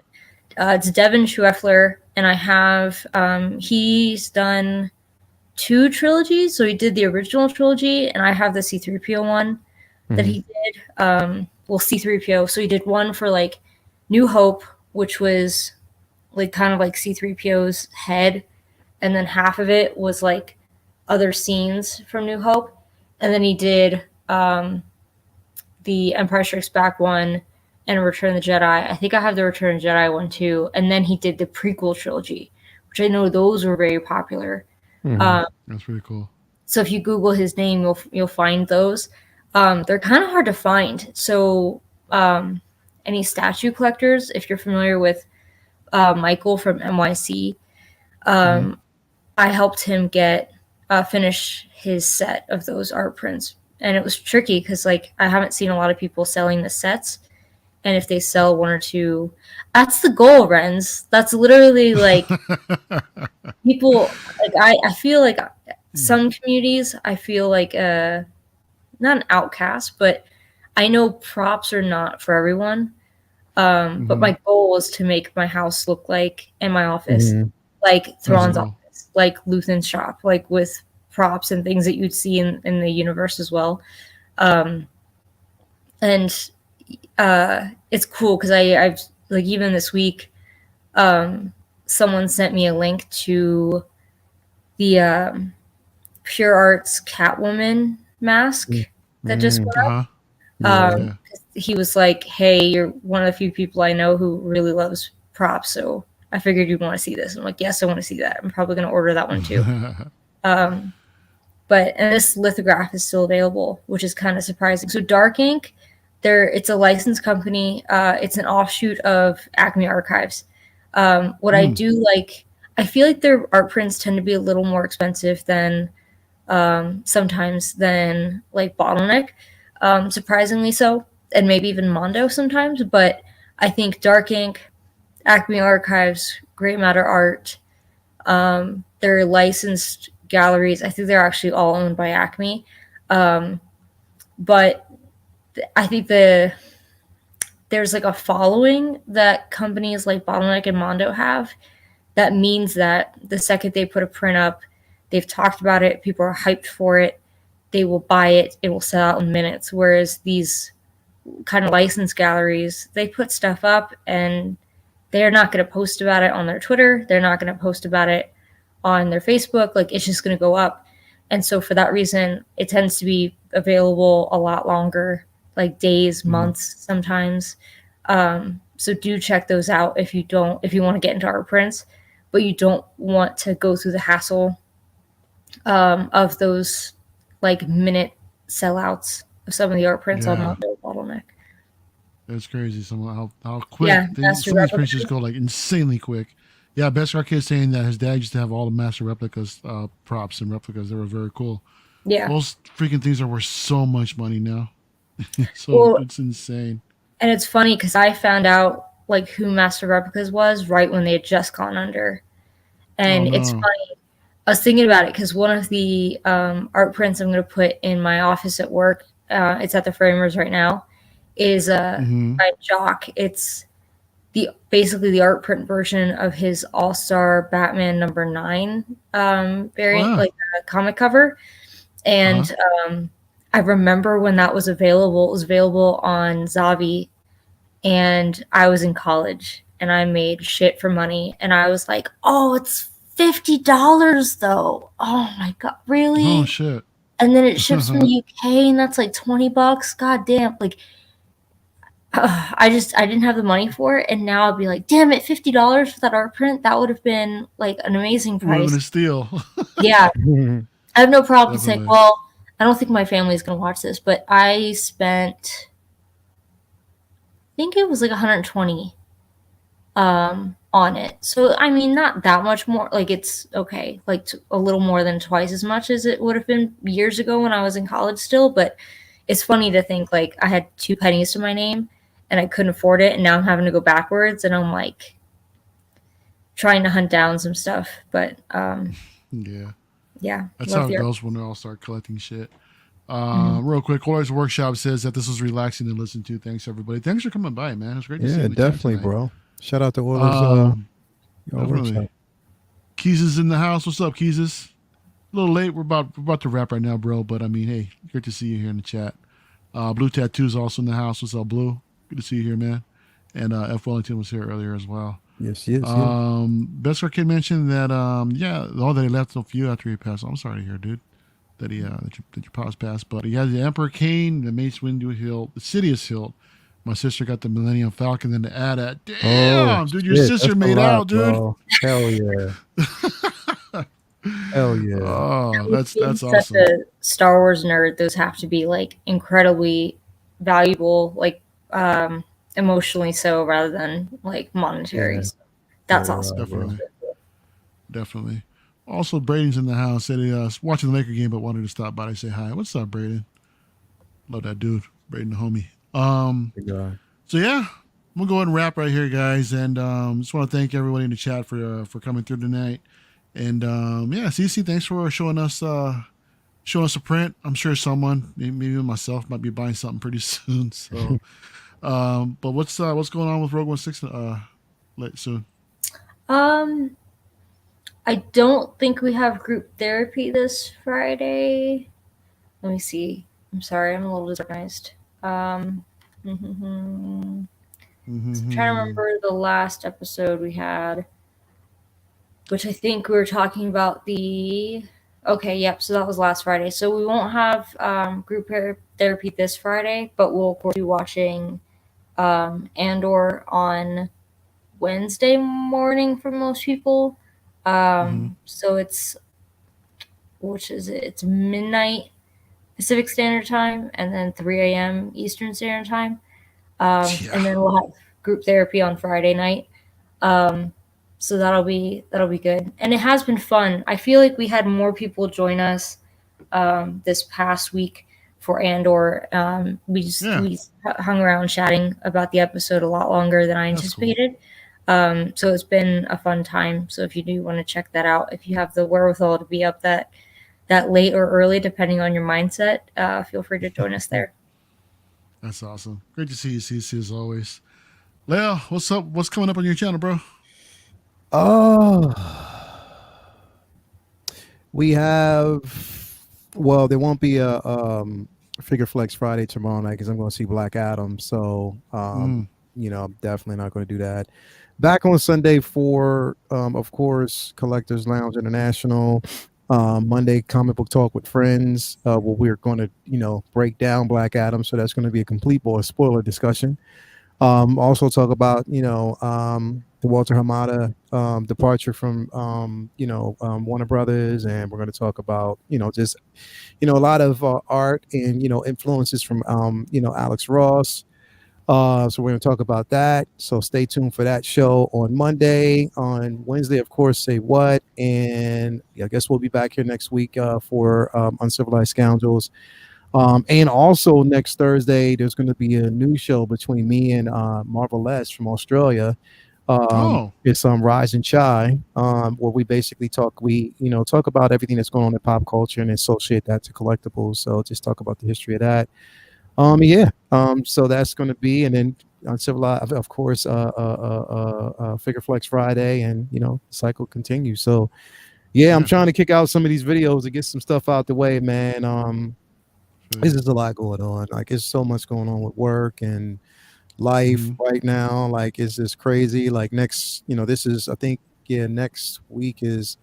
it's Devin Schweffler, and I have he's done 2 trilogies. So he did the original trilogy, and I have the C3PO one that he did. Well, C3PO. So he did one for like New Hope, which was like kind of like C3PO's head, and then half of it was like other scenes from New Hope. And then he did the Empire Strikes Back one and Return of the Jedi. I think I have the Return of the Jedi one too. And then he did the prequel trilogy, which I know those were very popular. That's pretty cool. So if you Google his name, you'll find those. They're kind of hard to find. So any statue collectors, if you're familiar with Michael from NYC, I helped him finish his set of those art prints. And it was tricky because like I haven't seen a lot of people selling the sets. And if they sell 1 or 2, that's the goal, Renz. That's literally like people like I feel like some communities, I feel like not an outcast, but I know props are not for everyone. But my goal is to make my house look like, and my office, like Thrawn's office, like Luthen's shop, like with props and things that you'd see in the universe as well. And it's cool because I've like even this week, someone sent me a link to the Pure Arts Catwoman mask that just went up. He was like, "Hey, you're one of the few people I know who really loves props, so I figured you'd want to see this." I'm like, "Yes, I want to see that. I'm probably going to order that one too." And this lithograph is still available, which is kind of surprising. So Dark Ink, it's a licensed company. It's an offshoot of Acme Archives. What I do like, I feel like their art prints tend to be a little more expensive than sometimes than like Bottleneck, surprisingly so, and maybe even Mondo sometimes. But I think Dark Ink, Acme Archives, Great Matter Art, they're licensed galleries. I think they're actually all owned by Acme. But I think there's like a following that companies like Bottleneck and Mondo have. That means that the second they put a print up, they've talked about it, people are hyped for it, they will buy it, it will sell out in minutes. Whereas these kind of licensed galleries, they put stuff up and they're not going to post about it on their Twitter. They're not going to post about it on their Facebook. Like, it's just going to go up. And so for that reason, it tends to be available a lot longer, like days, months, sometimes. So do check those out if you want to get into art prints, but you don't want to go through the hassle of those like minute sellouts of some of the art prints on the bottleneck. That's crazy. How quick some of these prints just go like insanely quick. Yeah, Best Arcade saying that his dad used to have all the master replicas, props and replicas. They were very cool. Yeah, those freaking things are worth so much money now. It's insane. And it's funny because I found out like who Master Replicas was right when they had just gone under, and it's funny. I was thinking about it because one of the art prints I'm going to put in my office at work, it's at the Framers right now, is by Jock. It's basically the art print version of his All-Star Batman #9 variant, like a comic cover. And I remember when that was available. It was available on Zavi, and I was in college, and I made shit for money, and I was like, "Oh, it's $50 though! Oh my god, really? Oh shit!" And then it ships from the UK, and that's like $20. God damn! Like, I didn't have the money for it, and now I'd be like, "Damn it, $50 for that art print! That would have been like an amazing price." Would have been a steal. Yeah, I have no problem saying, "Well, I don't think my family's gonna watch this," but I spent, I think it was like 120 on it. So I mean, not that much more. Like, it's okay, like a little more than twice as much as it would have been years ago when I was in college still. But it's funny to think like I had 2 pennies to my name and I couldn't afford it, and now I'm having to go backwards, and I'm like trying to hunt down some stuff. But yeah, that's how it goes when they all start collecting shit. Real quick, Horror's Workshop says that this was relaxing to listen to. Thanks, everybody. Thanks for coming by, man. It's great to see you. Yeah, definitely, bro. Shout out to Horror's Workshop. Keys is in the house. What's up, Keys? A little late. We're about to wrap right now, bro. But I mean, hey, great to see you here in the chat. Blue Tattoo's also in the house. What's up, Blue? Good to see you here, man. And F. Wellington was here earlier as well. Yes. Best Arcade mentioned that that he left a few after he passed. I'm sorry to hear, dude, that he that your pops passed. But he has the Emperor Kane, the Mace Windu Hilt, the Sidious Hilt. My sister got the Millennium Falcon, then the AT-AT. Damn, dude, your sister made out, dude. Bro. Hell yeah. Hell yeah. Oh, that's awesome. Such a Star Wars nerd, those have to be like incredibly valuable, like emotionally so, rather than like monetary. Yeah. So that's awesome. Definitely. Also, Braden's in the house. Said he watching the Laker game, but wanted to stop by to say hi. What's up, Braden? Love that dude, Braden, the homie. So yeah, I'm gonna go ahead and wrap right here, guys, and just want to thank everybody in the chat for coming through tonight. And CC, thanks for showing us a print. I'm sure someone, maybe even myself, might be buying something pretty soon. So, but what's going on with Rogue One 6 soon? I don't think we have group therapy this Friday. Let me see. I'm sorry, I'm a little disorganized. So I'm trying to remember the last episode we had, which I think we were talking about so that was last Friday. So we won't have group therapy this Friday, but we'll of course be watching Andor on Wednesday morning for most people. So it's it's midnight Pacific Standard Time, and then 3 a.m. Eastern Standard Time. And then we'll have group therapy on Friday night. So that'll be good. And it has been fun. I feel like we had more people join us this past week for Andor. We hung around chatting about the episode a lot longer than I anticipated. Cool. So it's been a fun time. So if you do want to check that out, if you have the wherewithal to be up that late or early, depending on your mindset, feel free to join us there. That's awesome. Great to see you, CC, as always. Leo, what's up? What's coming up on your channel, bro? We have, there won't be a Figure Flex Friday tomorrow night because I'm going to see Black Adam. So, I'm definitely not going to do that. Back on Sunday for, of course, Collectors Lounge International. Monday, comic book talk with friends. Where we're going to, break down Black Adam. So that's going to be a complete spoiler discussion. Also talk about, the Walter Hamada departure from, Warner Brothers, and we're going to talk about, just, a lot of art and, influences from, Alex Ross. So we're going to talk about that. So stay tuned for that show on Monday. On Wednesday, of course, Say What. And I guess we'll be back here next week for Uncivilized Scoundrels. And also next Thursday, there's going to be a new show between me and Marvelous from Australia. It's Rise and Chai, where we basically talk about everything that's going on in pop culture and associate that to collectibles. So just talk about the history of that. So that's going to be, and then Uncivilized, of course, Figure Flex Friday, and the cycle continues. So I'm trying to kick out some of these videos to get some stuff out the way, man. There's just a lot going on. Like, there's so much going on with work and life right now. Like, it's just crazy. Like, next, this is, I think, next week is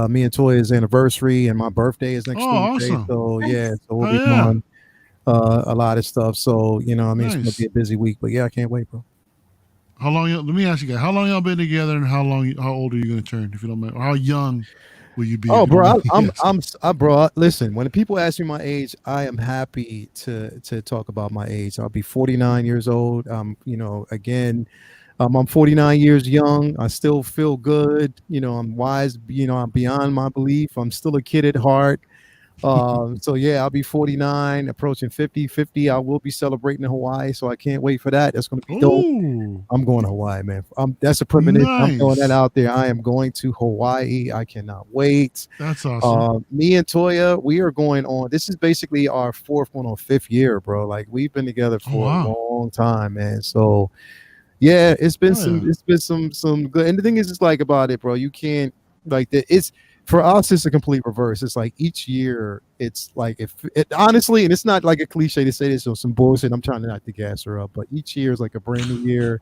me and Toya's anniversary, and my birthday is next Tuesday. Awesome. So so we'll be on a lot of stuff. So it's gonna be a busy week, but I can't wait, bro. How long? Let me ask you guys. How long y'all been together, and how old are you gonna turn, if you don't mind? Or how young will you be? Oh, bro, bro. Listen, when people ask me my age, I am happy to talk about my age. I'll be 49 years old. Again, I'm 49 years young. I still feel good. I'm wise. I'm beyond my belief. I'm still a kid at heart. So I'll be 49, approaching 50. I will be celebrating in Hawaii, so I can't wait for that. That's going to be dope. I'm going to Hawaii, man. That's a premonition. I'm throwing that out there. I am going to Hawaii. I cannot wait. That's awesome. Me and Toya, we are going on. This is basically our fourth, going on fifth year, bro. Like, we've been together for a long time, man. So it's been some good. And the thing is, it's like about it, bro. You can't it's. For us, it's a complete reverse. It's like each year, it's like, honestly, and it's not like a cliche to say this or some bullshit. I'm trying not to gas her up, but each year is like a brand new year.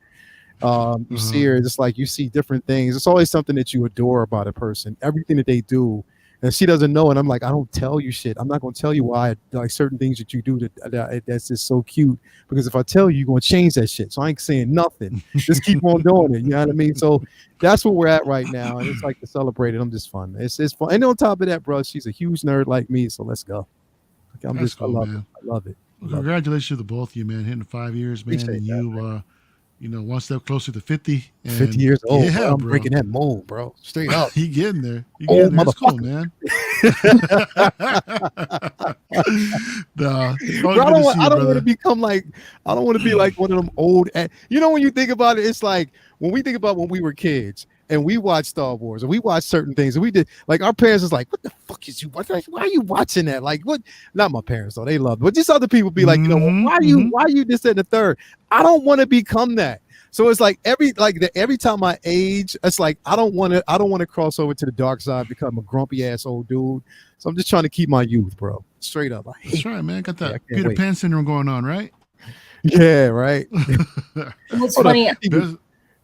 You see her, it's like you see different things. It's always something that you adore about a person, everything that they do. And she doesn't know, and I'm like, I don't tell you shit. I'm not going to tell you why, like, certain things that you do that's just so cute. Because if I tell you, you're going to change that shit. So I ain't saying nothing. Just keep on doing it. You know what I mean? So that's where we're at right now, and it's like to celebrate it. I'm just fun. It's fun. And on top of that, bro, she's a huge nerd like me. So let's go. I love it. Well, congratulations to the both of you, man. Hitting 5 years, man. Appreciate and that, you, one step closer to 50. And 50 years old. Yeah, bro. I'm bro. breaking that mold, bro. Straight up. He getting there. That's cool, man. Bro, I don't want to become like, I don't want to be like one of them old. When you think about it, it's like when we think about when we were kids and we watched Star Wars and we watched certain things and we did, like, our parents was like, what the fuck is you watching? Why are you watching that? Like, what? Not my parents though, they love it, but just other people be like, why you this and the third? I don't want to become that. So it's like every time I age, it's like I don't want to cross over to the dark side, become a grumpy ass old dude. So I'm just trying to keep my youth, bro. Straight up. That's right, man. Got that Peter Pan syndrome going on, right? Yeah, right. What's funny?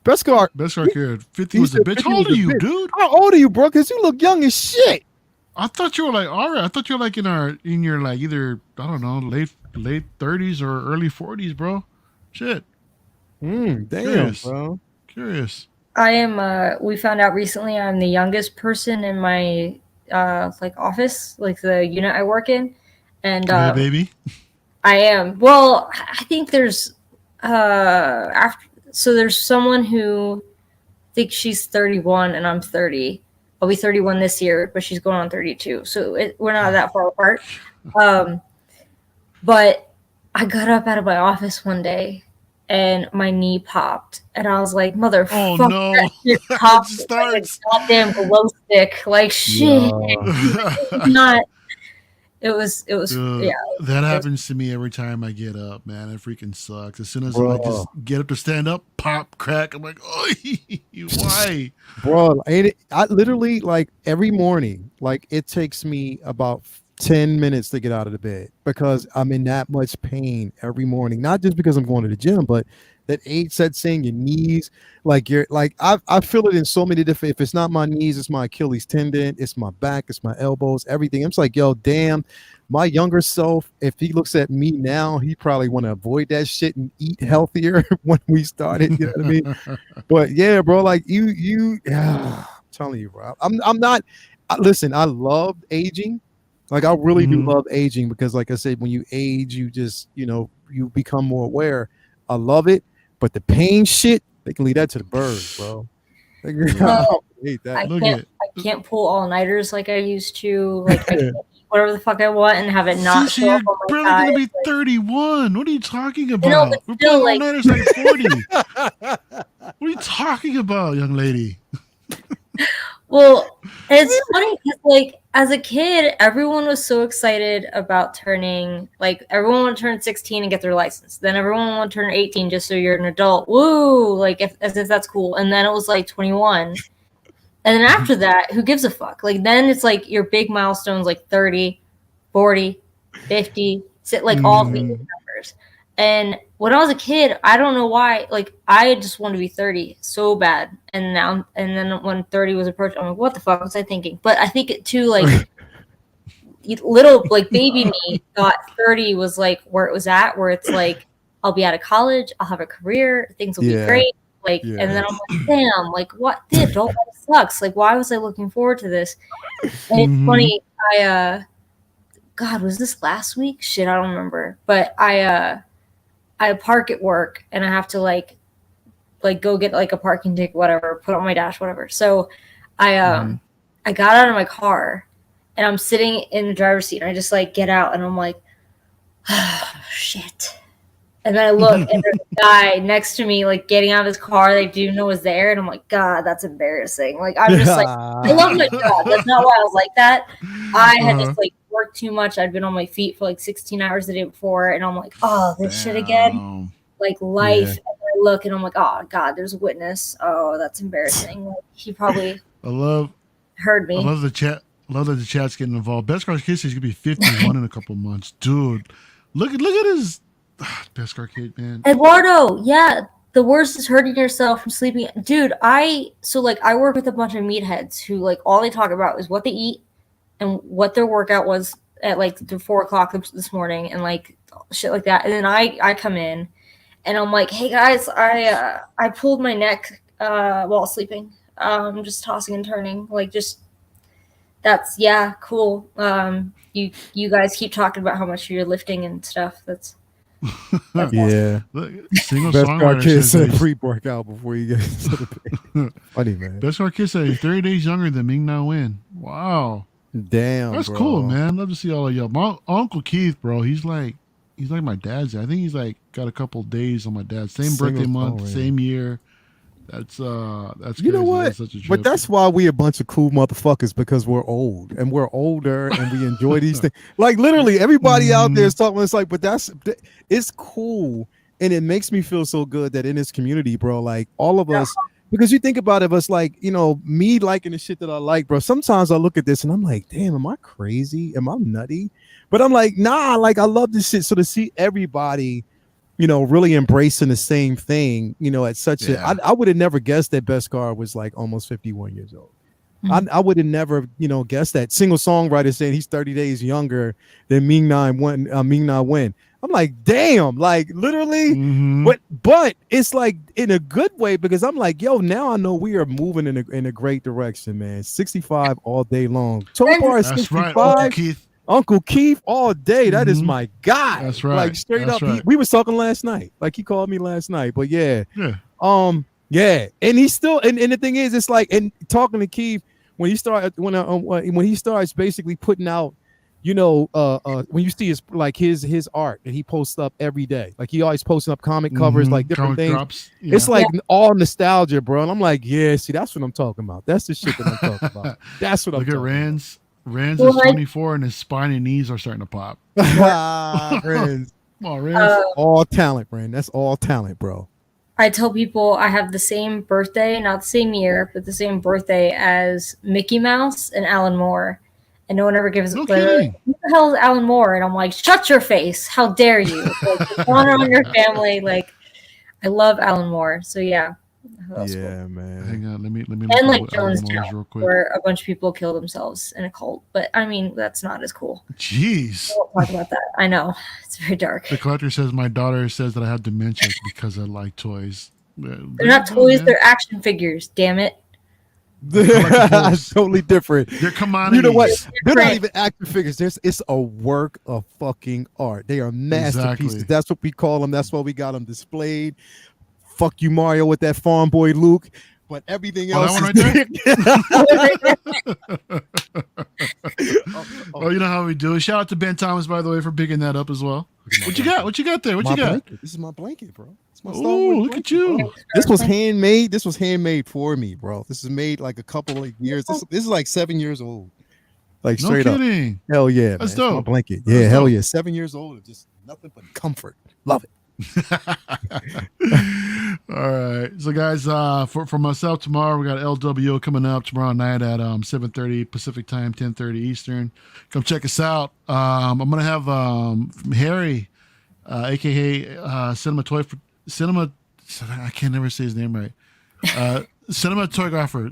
Best car here. 50 was a bitch. How old are you, dude? How old are you, bro? Because you look young as shit. I thought you were like, all right. I thought you were like in your like either, I don't know, late 30s or early 40s, bro. Shit. Damn, Curious. bro. Curious. I am. We found out recently I'm the youngest person in my office, like the unit I work in, and baby. I am. Well, I think there's there's someone who thinks she's 31 and I'm 30. I'll be 31 this year, but she's going on 32. So we're not that far apart. But I got up out of my office one day and my knee popped, and I was like, "Motherfucker!" Oh no! It popped like a goddamn glow stick, like shit. Not. It was. Yeah. That happens to me every time I get up, man. It freaking sucks. As soon as I just get up to stand up, pop, crack. I'm like, oh, why, bro? I literally, like, every morning, like, it takes me about 10 minutes to get out of the bed because I'm in that much pain every morning. Not just because I'm going to the gym, but that age sets in, your knees, like you're like I feel it in so many different. If it's not my knees, it's my Achilles tendon, it's my back, it's my elbows, everything. I'm just like, yo, damn, my younger self, if he looks at me now, he probably want to avoid that shit and eat healthier when we started. You know what I mean? But yeah, bro, like I'm telling you, bro, I'm not. Listen, I love aging. Like I really do love aging because, like I said, when you age, you just you become more aware. I love it, but the pain shit, they can leave that to the birds, bro. I hate that. I can't pull all-nighters like I used to. Like I can't eat whatever the fuck I want and have it not Sissy, show you're up on my barely thighs. gonna be 31. What are you talking about? We're pulling all-nighters like 40. What are you talking about, young lady? Well, it's funny because, like, as a kid, everyone was so excited about turning, like, everyone wanted to turn 16 and get their license. Then everyone wanted to turn 18 just so you're an adult. Woo! Like, as if that's cool. And then it was, like, 21. And then after that, who gives a fuck? Like, then it's, like, your big milestones, like 30, 40, 50, like, all the numbers. And when I was a kid, I don't know why, like, I just wanted to be 30 so bad. And then when 30 was approaching, I'm like, what the fuck was I thinking? But I think it too, like, little, like, baby me thought 30 was, like, where it was at, where it's like, I'll be out of college, I'll have a career, things will be great. Like, and then I'm like, damn, like, what? The adult life sucks. Like, why was I looking forward to this? And it's funny, God, was this last week? Shit, I don't remember. But I park at work and I have to like go get like a parking ticket, whatever, put on my dash, whatever. So I got out of my car and I'm sitting in the driver's seat and I just like get out and I'm like, oh, shit. And then I look and there's a guy next to me like getting out of his car they didn't know was there, and I'm like, God, that's embarrassing. Like I'm just like, I love my job. That's not why I was like that. I had just like worked too much. I'd been on my feet for like 16 hours the day before, and I'm like, oh, this shit again. Like life. And I look and I'm like, oh God, there's a witness. Oh, that's embarrassing. Like he probably heard me. I love the chat. I love that the chat's getting involved. Best Car Kid says he's gonna be 51 in a couple months. Dude, look at his Best Car Kid, man. Eduardo, yeah. The worst is hurting yourself from sleeping. Dude, I work with a bunch of meatheads who like all they talk about is what they eat and what their workout was at like 4:00 this morning and like shit like that. And then I come in and I'm like, hey guys, I pulled my neck while sleeping. Just tossing and turning. Like just that's cool. You guys keep talking about how much you're lifting and stuff. That's yeah. Single Best Car songwriter Kid says said pre-workout before you get to the pay. Funny, man. Best Car Kid said he's 30 days younger than Ming Na Wen. Wow. Damn, that's bro. cool, man. Love to see all of y'all. My Uncle Keith, bro, he's like my dad's. I think he's like got a couple days on my dad's same birthday month, same year. That's crazy. You know what? That's such a but that's why we a bunch of cool motherfuckers, because we're old and we're older and we enjoy these things. Like literally everybody out there is talking. It's like, but it's cool, and it makes me feel so good that in this community, bro, like all of us. Because you think about it, us like, me liking the shit that I like, bro. Sometimes I look at this and I'm like, damn, am I crazy? Am I nutty? But I'm like, nah, like I love this shit. So to see everybody, really embracing the same thing, at such I would have never guessed that Best Car was like almost 51 years old. Mm-hmm. I would have never, guessed that. Single songwriter saying he's 30 days younger than Ming Na Wen. I'm like, damn, like literally, but it's like in a good way, because I'm like, yo, now I know we are moving in a great direction, man. 65 all day long. Topar is 65. Right, Uncle Keith all day. That is my guy. That's right. Like straight That's up. Right. We was talking last night. Like he called me last night. But yeah. And he's still and the thing is, it's like, and talking to Keith when he starts basically putting out, when you see his art that he posts up every day, like he always posting up comic covers, like different things. Drops. Yeah. It's like all nostalgia, bro. And I'm like, yeah, see, that's what I'm talking about. That's the shit that I'm talking about. That's what I'm talking about. Rand's is 24 and his spine and knees are starting to pop. Rand. Come on, Rand. All talent, Rand. That's all talent, bro. I tell people I have the same birthday, not the same year, but the same birthday as Mickey Mouse and Alan Moore. And no one ever gives it. Who the hell is Alan Moore? And I'm like, shut your face. How dare you? Like, honor on your family. Like, I love Alan Moore. So yeah. That was Yeah, cool. man. Hang on, let me look And up like what Alan Moore is Jonestown, real quick. where a bunch of people kill themselves in a cult. But I mean, that's not as cool. Jeez. We won't talk about that. I know. It's very dark. The collector says my daughter says that I have dementia because I like toys. They're not toys, they're action figures, damn it. It's totally different. They're commodities. You know what? They're not even action figures. It's a work of fucking art. They are masterpieces. Exactly. That's what we call them. That's why we got them displayed. Fuck you, Mario, with that farm boy Luke. But everything else that one Oh, you know how we do it. Shout out to Ben Thomas, by the way, for picking that up as well. What you got? What you got there? What you got? Blanket. This is my blanket, bro. It's my Star Wars Oh, look blanket, at you. bro. This was handmade. This was handmade for me, bro. This is made like a couple of years. This is like 7 years old. Like straight no kidding. up. Hell yeah. That's man. dope. It's my blanket. Yeah, That's hell dope. yeah. 7 years old. Just nothing but comfort. Love it. All right, so guys, for myself tomorrow we got LWO coming up tomorrow night at 7:30 Pacific time, 10:30 Eastern. Come check us out. I'm gonna have Harry, aka Cinema. I can never say his name right. Cinematographer,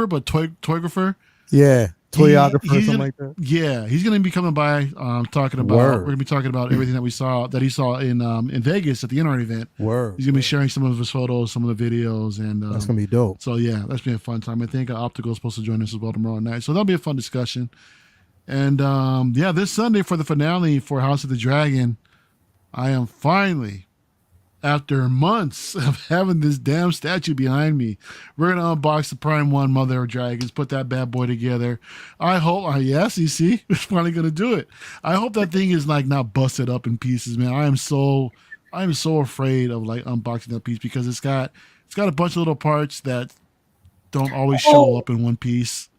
but toygrapher. Yeah. Toyographer or something like that. Yeah, he's going to be coming by talking about. We're going to be talking about everything that he saw in Vegas at the Andor event. Word. He's going to be sharing some of his photos, some of the videos, and that's going to be dope. So yeah, that's been a fun time. I think Optical is supposed to join us as well tomorrow night, so that'll be a fun discussion. And yeah, this Sunday for the finale for House of the Dragon, I am finally, after months of having this damn statue behind me, we're going to unbox the Prime 1 Mother of Dragons, put that bad boy together. I hope, yes, you see, we're finally going to do it. I hope that thing is like not busted up in pieces, man. I am so afraid of like unboxing that piece because it's got a bunch of little parts that don't always show up in one piece.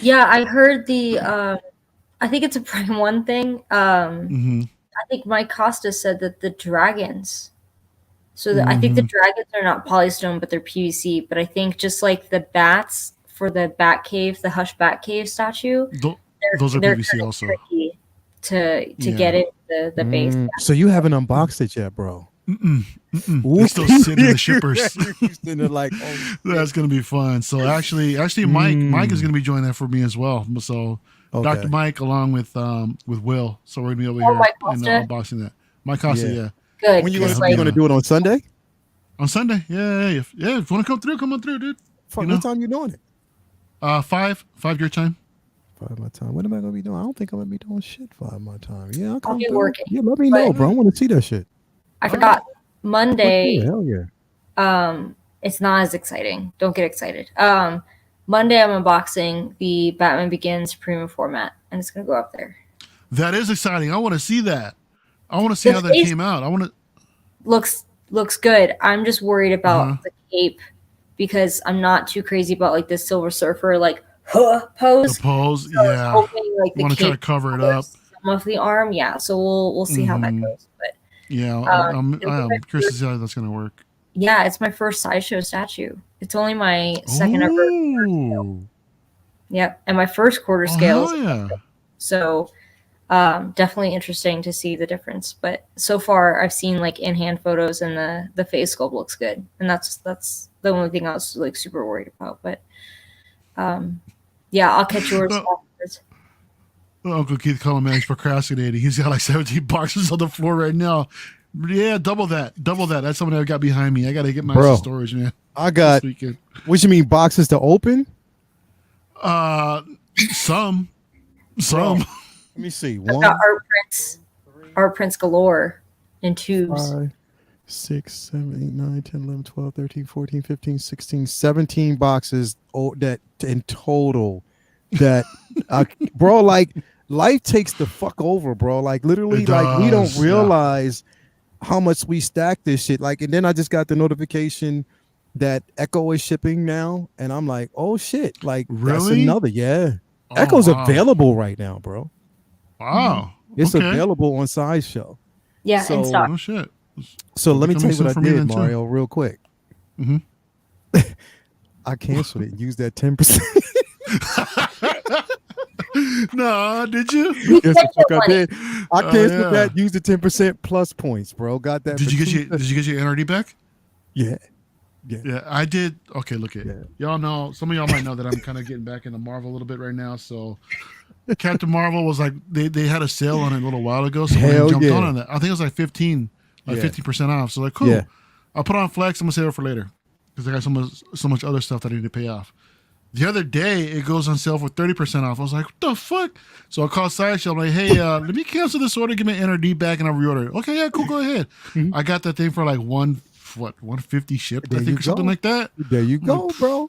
Yeah, I heard I think it's a Prime 1 thing. I think Mike Costa said that the dragons, I think the dragons are not polystone, but they're PVC. But I think just like the bats for the Batcave, the Hush Batcave statue, those are they're PVC also. Tricky to get it the base. So you haven't unboxed it yet, bro? It's still sitting in the shippers. Like, that's gonna be fun. So actually, Mike is gonna be joining that for me as well. So Dr. Mike along with Will. So we're gonna be over here and unboxing that. Mike Costa, yeah. Good. When you gonna do it on Sunday? On Sunday, yeah. If you want to come through, come on through, dude. What time you doing it? 5 your time. 5 my time. What am I gonna be doing? I don't think I'm gonna be doing shit 5 my time. Yeah, I'll be working. Yeah, let me know, bro. I want to see that shit. I forgot Monday. Hell yeah. It's not as exciting. Don't get excited. Monday I'm unboxing the Batman Begins premium format, and it's gonna go up there. That is exciting. I want to see that. I want to see how that came out. I want to. Looks good. I'm just worried about the cape because I'm not too crazy about like this Silver Surfer pose. The pose, so yeah. Hoping, like, want to try to cover it up. Some of the arm, yeah. So we'll see how that goes. But yeah, I'm curious to see how that's gonna work. Yeah, it's my first sideshow statue. It's only my second ever quarter scale. Yep, and my first quarter scale. Oh yeah. So definitely interesting to see the difference. But so far I've seen like in-hand photos and the face sculpt looks good. And that's the only thing I was like super worried about. But yeah, I'll catch yours afterwards. Uncle Keith calling me, he's procrastinating. He's got like 17 boxes on the floor right now. Yeah, double that. That's something I got behind me. I got to get my storage, man. I got, what you mean, boxes to open? Some. Let me see. I've got art prints galore in tubes. 5, 6, 7, 8, 9, 10, 11, 12, 13, 14, 15, 16, 17 boxes that in total that bro, like life takes the fuck over, bro. Like literally, like we don't realize how much we stack this shit. Like, and then I just got the notification that Echo is shipping now, and I'm like, oh shit, like that's another Echo's available right now, bro. Wow. It's available on Sideshow. Yeah, in stock. Oh shit. So let me tell you what I did, Mario, real quick. I canceled it. Use that 10%. No, did you? You Yes, spent the fuck your I money. did. I canceled yeah. that. Used the 10% plus points, bro. Got that. Did you get your NRD back? Yeah. Yeah, I did. Okay, look at Yeah. y'all know. Some of y'all might know that I'm kind of getting back into Marvel a little bit right now. So Captain Marvel was like they had a sale on it a little while ago, so Hell I jumped yeah. on that. I think it was like 50% off. So like, cool. Yeah. I'll put on Flex. I'm gonna save it for later because I got so much other stuff that I need to pay off. The other day, it goes on sale for 30% off. I was like, what the fuck? So I called Sideshow. I'm like, hey, let me cancel this order. Give me an NRD back and I'll reorder it. Okay, yeah, cool. Go ahead. I got that thing for like 150 shipped, There I think, you or something go. like that. There you go, bro.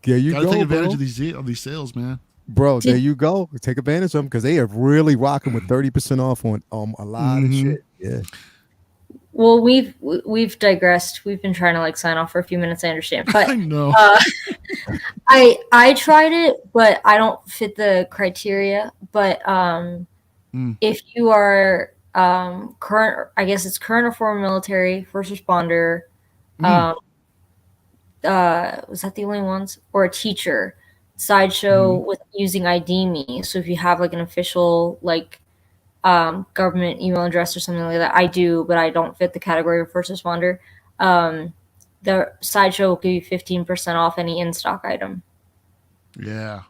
There you Gotta go, take advantage bro. of these sales, man. Bro, there you go. Take advantage of them because they are really rocking with 30% off on a lot of shit. Yeah. Well, we've digressed. We've been trying to like sign off for a few minutes. I understand, but I know. I tried it, but I don't fit the criteria. But if you are current, I guess it's current or former military, first responder. Was that the only ones? Or a teacher? Sideshow with using ID Me. So if you have like an official like government email address or something like that, I do, but I don't fit the category of first responder. The Sideshow will give you 15% off any in-stock item. Yeah.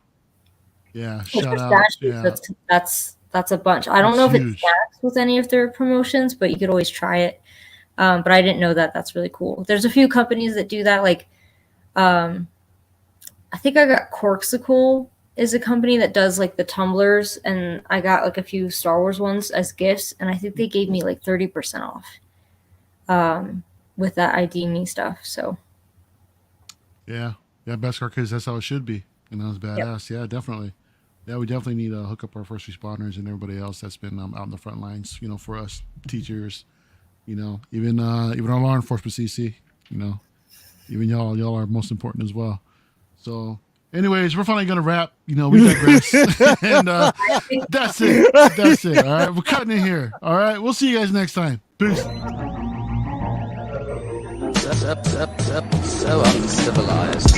Which Shout for out. Stashes, Yeah. that's a bunch. I don't know if it's maxed with any of their promotions, but you could always try it. But I didn't know that. That's really cool. There's a few companies that do that. Like, I think I got Corksicle is a company that does like the tumblers, and I got like a few Star Wars ones as gifts, and I think they gave me like 30% off with that ID Me stuff. So Yeah, best car because that's how it should be. You know, it's badass. Yep. Yeah, definitely. Yeah, we definitely need to hook up our first responders and everybody else that's been out in the front lines. You know, for us teachers. You know, even our law enforcement CC. You know, even y'all are most important as well. So, anyways, we're finally gonna wrap. You know, we digress, and that's it. That's it. All right, we're cutting it here. All right, we'll see you guys next time. Peace. So uncivilized.